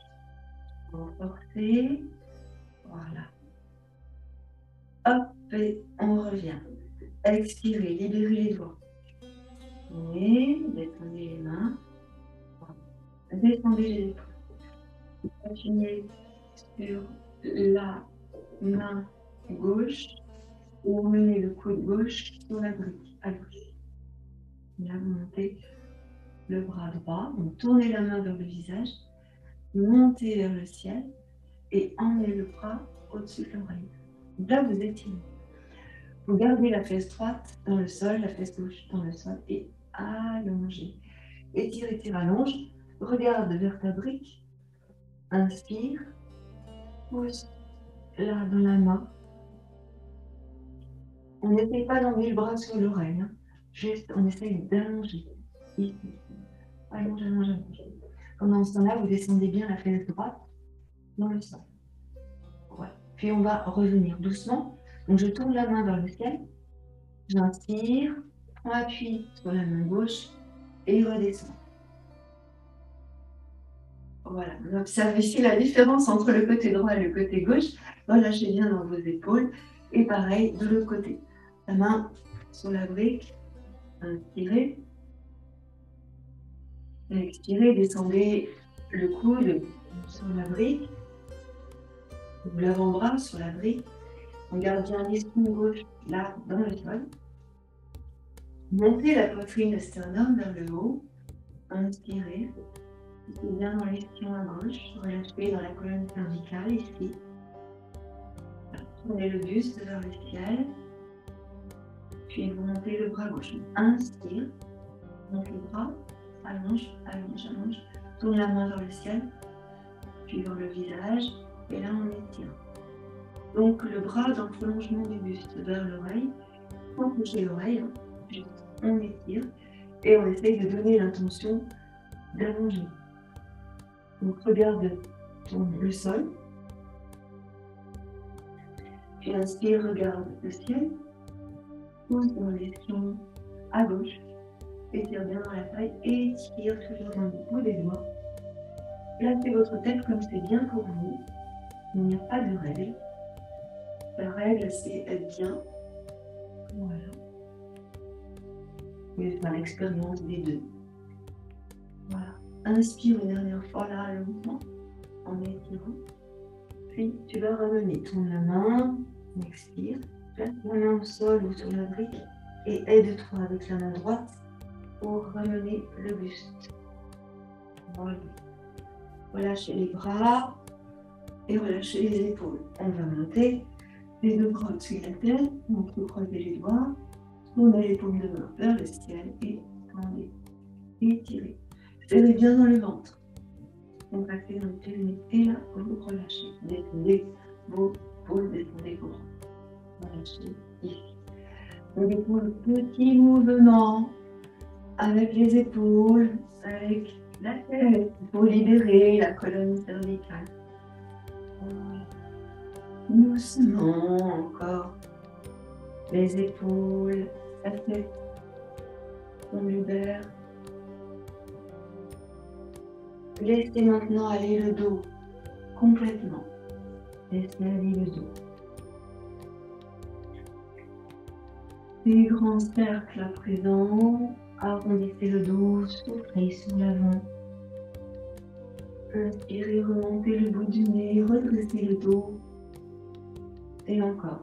Renforcez. Voilà. Hop, et on revient. Expirez, libérez les doigts. Et détendez les mains. Descendez les épaules. Appuyez sur la main gauche ou emmenez le coude gauche sur la brique à gauche. Là, vous montez le bras droit. Donc, tournez la main vers le visage. Montez vers le ciel. et emmenez le bras au-dessus de l'oreille. Donc là, vous étirez. Vous gardez la fesse droite dans le sol, la fesse gauche dans le sol et allongez. Étire, étire, allonge. Regarde vers ta brique. Inspire. Pousse là dans la main. On n'essaye pas d'emmener le bras sur l'oreille. Hein. Juste, on essaye d'allonger. Ici. Allonge, allonge, allonge. Pendant ce temps-là, vous descendez bien la fesse droite dans le sol. Voilà. Puis on va revenir doucement. Donc je tourne la main vers le ciel. J'inspire. On appuie sur la main gauche et redescend. Voilà. Vous observez ici la différence entre le côté droit et le côté gauche. Relâchez bien dans vos épaules. Et pareil de l'autre côté. La main sur la brique. Inspirez. Expirez. Descendez le coude sur la brique. L'avant-bras sur la brique. On garde bien l'esprit gauche là dans le sol. Montez la poitrine, le sternum vers le haut. Inspirez. Poussez bien dans l'espion à gauche. Relâchez dans la colonne cervicale ici. Tournez le buste vers le ciel. Puis vous montez le bras gauche. Inspire. Monte le bras. Allonge, allonge, allonge. Tourne la main vers le ciel. Puis vers le visage. Et là, on étire. Donc, le bras dans le prolongement du buste vers l'oreille. Sans toucher l'oreille. Juste, on étire. Et on essaye de donner l'intention d'allonger. Donc, regarde le sol. Puis inspire, regarde le ciel. Pousse dans l'espion à gauche. Étire bien dans la taille. Et étire toujours dans le bout des doigts. Placez votre tête comme c'est bien pour vous. Il n'y a pas de règle. La règle, c'est être bien. Voilà. Et faire l'expérience des deux. Voilà. Inspire une dernière fois là, lentement, en étirant. Puis tu vas ramener. Tourne la main. Expire. Place la main au sol ou sur la brique. Et aide-toi avec la main droite pour ramener le buste. Voilà. Relâchez les bras et relâchez les épaules. On va monter les deux bras au-dessus de la tête. On peut croiser les doigts. Tournez les paumes de main vers le ciel et tendez. Étirez. Serrez bien dans le ventre. Contractez dans le périnée et là, vous relâchez. Descendez vos paumes, descendez vos bras. Relâchez ici. On découvre le petit mouvement avec les épaules, avec la tête pour libérer la colonne cervicale. Doucement encore. Les épaules, la tête. On libère. Laissez maintenant aller le dos complètement. Laissez aller le dos. Des grands cercles à présent. Arrondissez le dos, soufflez sur l'avant. Inspirez, remontez le bout du nez, redressez le dos. Et encore.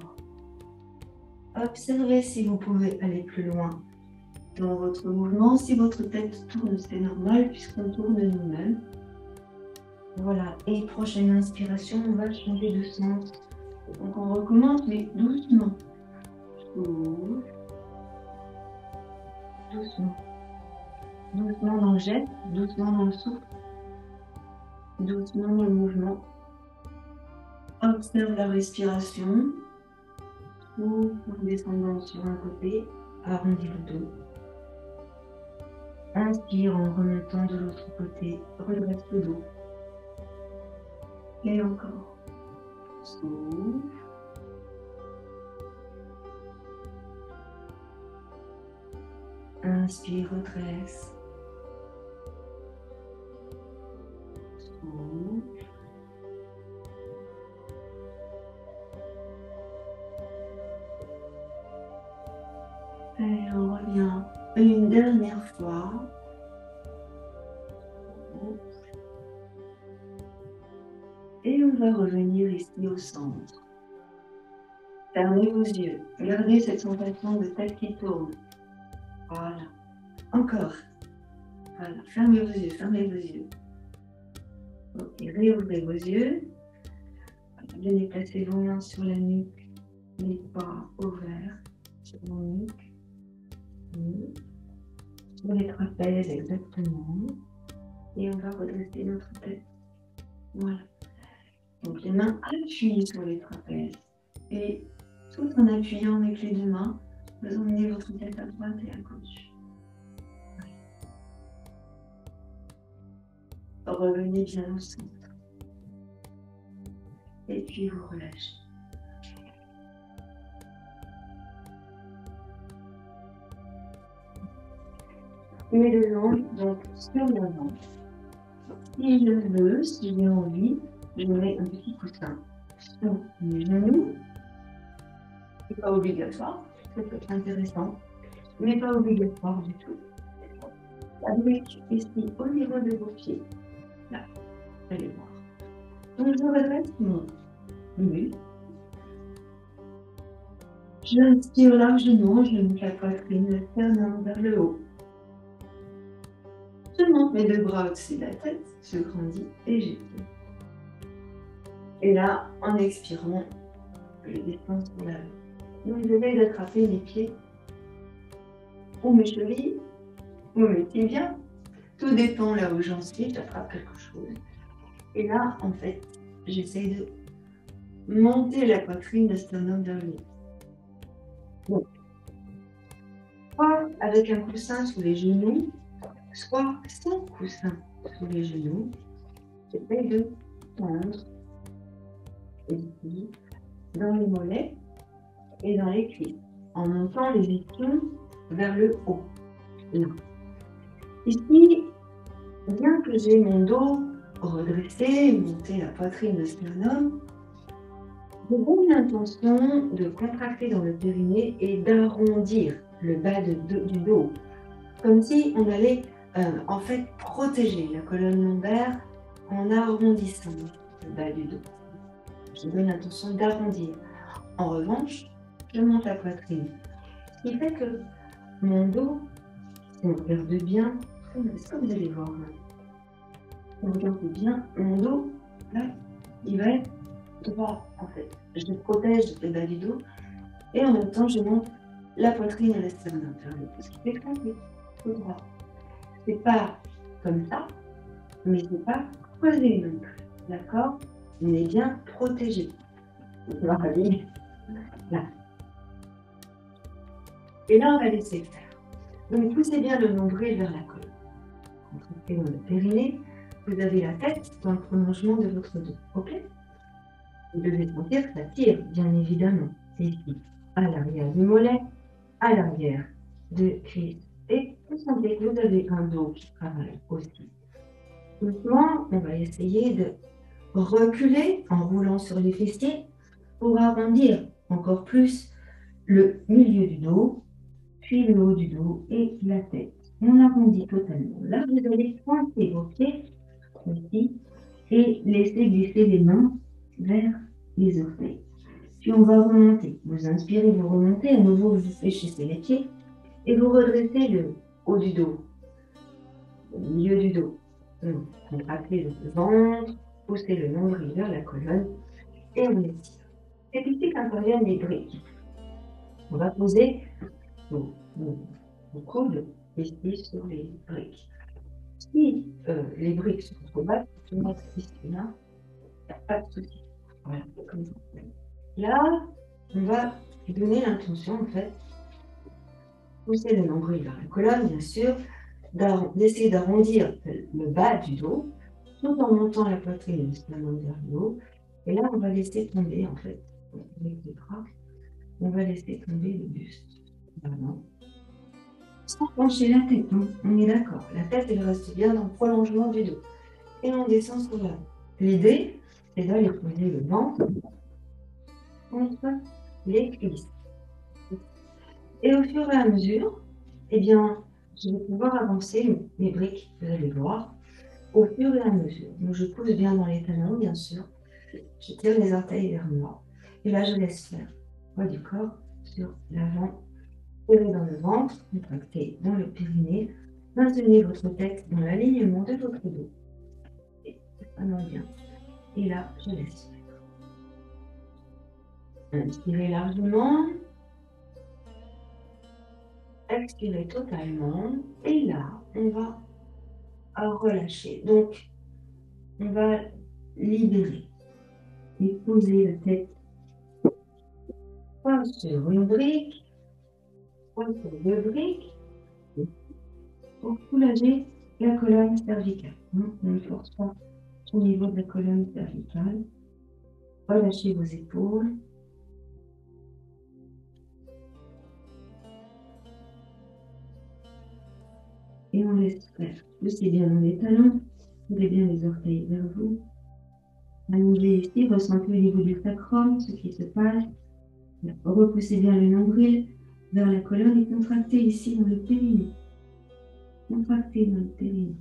Observez si vous pouvez aller plus loin dans votre mouvement. Si votre tête tourne, c'est normal puisqu'on tourne nous-mêmes. Voilà. Et prochaine inspiration, on va changer de sens. Donc on recommence, mais doucement. Souffle. Doucement. Doucement dans le geste, doucement dans le souffle. Doucement dans le mouvement. Observe la respiration. Souffle en descendant sur un côté. Arrondis le dos. Inspire en remontant de l'autre côté. Redresse le dos. Et encore. Souffle. Inspire, redresse. Souffle. Et on revient une dernière fois. Et on va revenir ici au centre. Fermez vos yeux. Gardez cette sensation de tête qui tourne. Voilà. Encore. Voilà. Fermez vos yeux, fermez vos yeux. Ok, réouvrez vos yeux. Venez placer vos mains sur la nuque, les bras ouverts sur vos nuques, sur les trapèzes exactement. Et on va redresser notre tête. Voilà. Donc les mains appuyées sur les trapèzes. Et tout en appuyant avec les deux mains, vous emmenez votre tête à droite et à gauche. Revenez bien au centre. Et puis vous relâchez. Mes deux jambes, donc sur l'avant. Si je veux, si j'ai envie, je mets un petit coussin sur mes genoux. C'est pas obligatoire, ça peut être intéressant, mais pas obligatoire du tout. La brique ici au niveau de vos pieds. Là, vous allez voir. Donc je redresse mon buste. J'inspire largement, je monte la poitrine, le sternum vers le haut. Je monte mes deux bras au-dessus de la tête, je grandis et j'étire. Et là, en expirant, je descends sur la main. Donc je vais attraper mes pieds ou mes chevilles ou mes tibias. Tout dépend là où j'en suis, j'attrape quelque chose. Et là, en fait, j'essaie de monter la poitrine, le sternum vers le haut. Donc, soit avec un coussin sous les genoux, soit sans coussin sous les genoux, j'essaie de tendre ici, dans les mollets et dans les cuisses, en montant les ischions vers le haut. Là. Ici, bien que j'ai mon dos redressé, monter la poitrine, le sternum, j'ai l'intention de contracter dans le périnée et d'arrondir le bas du dos, comme si on allait en fait protéger la colonne lombaire en arrondissant le bas du dos. J'ai l'intention d'arrondir. En revanche, je monte la poitrine, ce qui fait que mon dos, si on regarde bien, est-ce que vous allez voir là, si on regarde bien, mon dos, là, il va être droit en fait. Je protège le bas du dos et en même temps je monte la poitrine et le sternum vers le haut. Ce qui fait que c'est tout droit. C'est pas comme ça, mais c'est pas croisé non plus. D'accord? On est bien protégé. Là. Et là, on va laisser faire. Donc, poussez bien le nombril vers la colonne. Contractez dans le périnée. Vous avez la tête dans le prolongement de votre dos. OK? Vous devez sentir que ça tire, bien évidemment. C'est ici, à l'arrière du mollet, à l'arrière de cuisse. Et vous sentez que vous avez un dos qui travaille aussi. Doucement, on va essayer de reculer en roulant sur les fessiers pour arrondir encore plus le milieu du dos, puis le haut du dos et la tête. On arrondit totalement. Là, vous allez pointer vos pieds ici et laisser glisser les mains vers les orteils. Puis on va remonter. Vous inspirez, vous remontez. À nouveau, vous fléchissez les pieds et vous redressez le haut du dos, le milieu du dos. Contractez le ventre, poussez le nombril vers la colonne et on étire. C'est ici qu'interviennent les briques. On va poser nos coudes ici sur les briques. Si les briques sont trop basses, je vais mettre ici là, il n'y a pas de souci. Voilà, comme ça. Là, on va donner l'intention en fait, pousser le nombril vers la colonne, bien sûr, d'essayer d'arrondir le bas du dos, tout en montant la poitrine et le sternum vers le haut. Et là, on va laisser tomber en fait, avec les bras, on va laisser tomber le buste. Vraiment. Sans pencher la tête, hein. On est d'accord. La tête, elle reste bien dans le prolongement du dos. Et on descend sur l'avant. L'idée, c'est d'aller poser le ventre contre les cuisses. Et au fur et à mesure, eh bien, je vais pouvoir avancer mes briques, vous allez voir, au fur et à mesure. Donc, je pousse bien dans les talons, bien sûr. Je tire les orteils vers moi. Et là, je laisse faire. Poids du corps sur l'avant. Serrez dans le ventre, contractez dans le périnée, maintenez votre tête dans l'alignement de votre dos. Et c'est vraiment bien. Et là, je laisse faire. Inspirez largement. Expirez totalement. Et là, on va relâcher. Donc, on va libérer et poser la tête soit sur une brique, soit sur deux briques, pour soulager la colonne cervicale. On ne force pas au niveau de la colonne cervicale. Relâchez vos épaules. Et on laisse faire. Poussez bien dans les talons. Ouvrez bien les orteils vers vous. Allongez ici, ressentez au niveau du sacrum ce qui se passe. Repoussez bien le nombril vers la colonne et contractez ici dans le périnée. Contractez dans le périnée.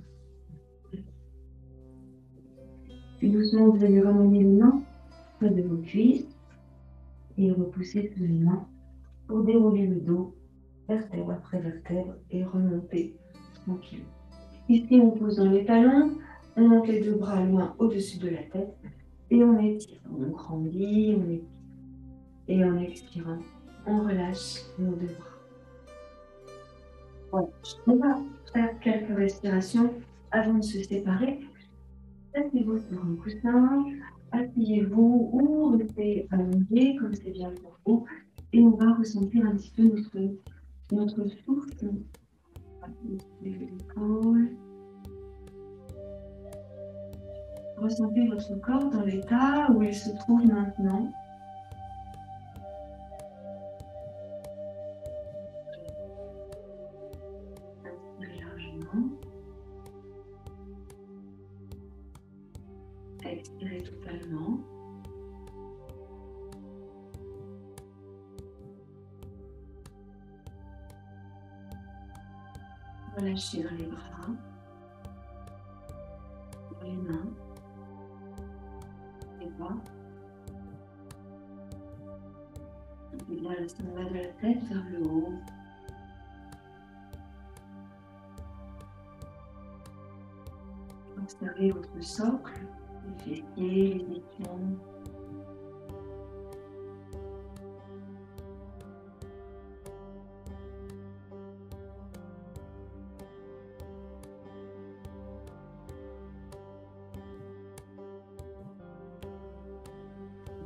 Puis doucement, vous allez ramener les mains près de vos cuisses et repoussez sous les mains pour dérouler le dos, vertèbre après vertèbre et remonter tranquille. Ici, on pose dans les talons, on monte les deux bras loin au-dessus de la tête et on étire. On grandit, on étire. Et en expirant, on relâche nos deux bras. Voilà. On va faire quelques respirations avant de se séparer. Asseyez-vous sur un coussin, asseyez-vous ou restez allongé comme c'est bien pour vous. Et on va ressentir un petit peu notre souffle. Ressentez votre corps dans l'état où il se trouve maintenant. Inspirez largement. Expirez totalement. Relâchez dans les bras, dans les mains, les bras. Et bien le sommet de la tête vers le haut. Observez votre socle, les fessiers, les ischions.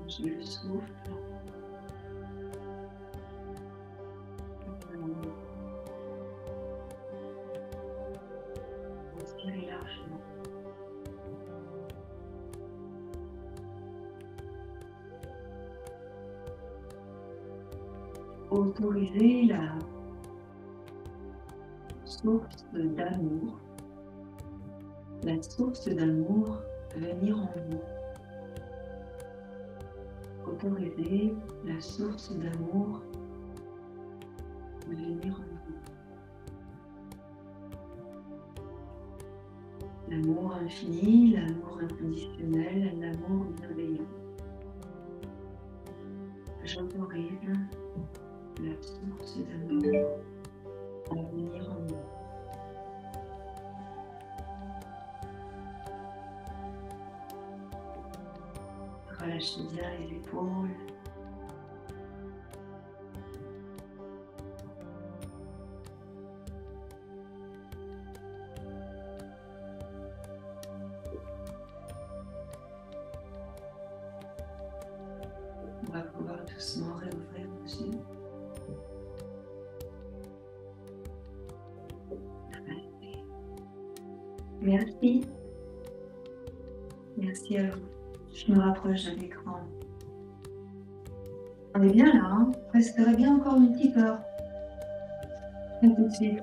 Je le souffle. Inspirez largement. Autorisez la source d'amour, venir en vous. Autorisez la source d'amour venir en vous. L'amour infini, l'amour inconditionnel, l'amour bienveillant. J'autorise la source d'amour à venir en nous. Relâchez bien les épaules. On va pouvoir doucement réouvrir vos yeux. Merci. Merci à vous. Je me rapproche de l'écran. On est bien là, hein? Resterait bien encore une petite heure. À tout de suite.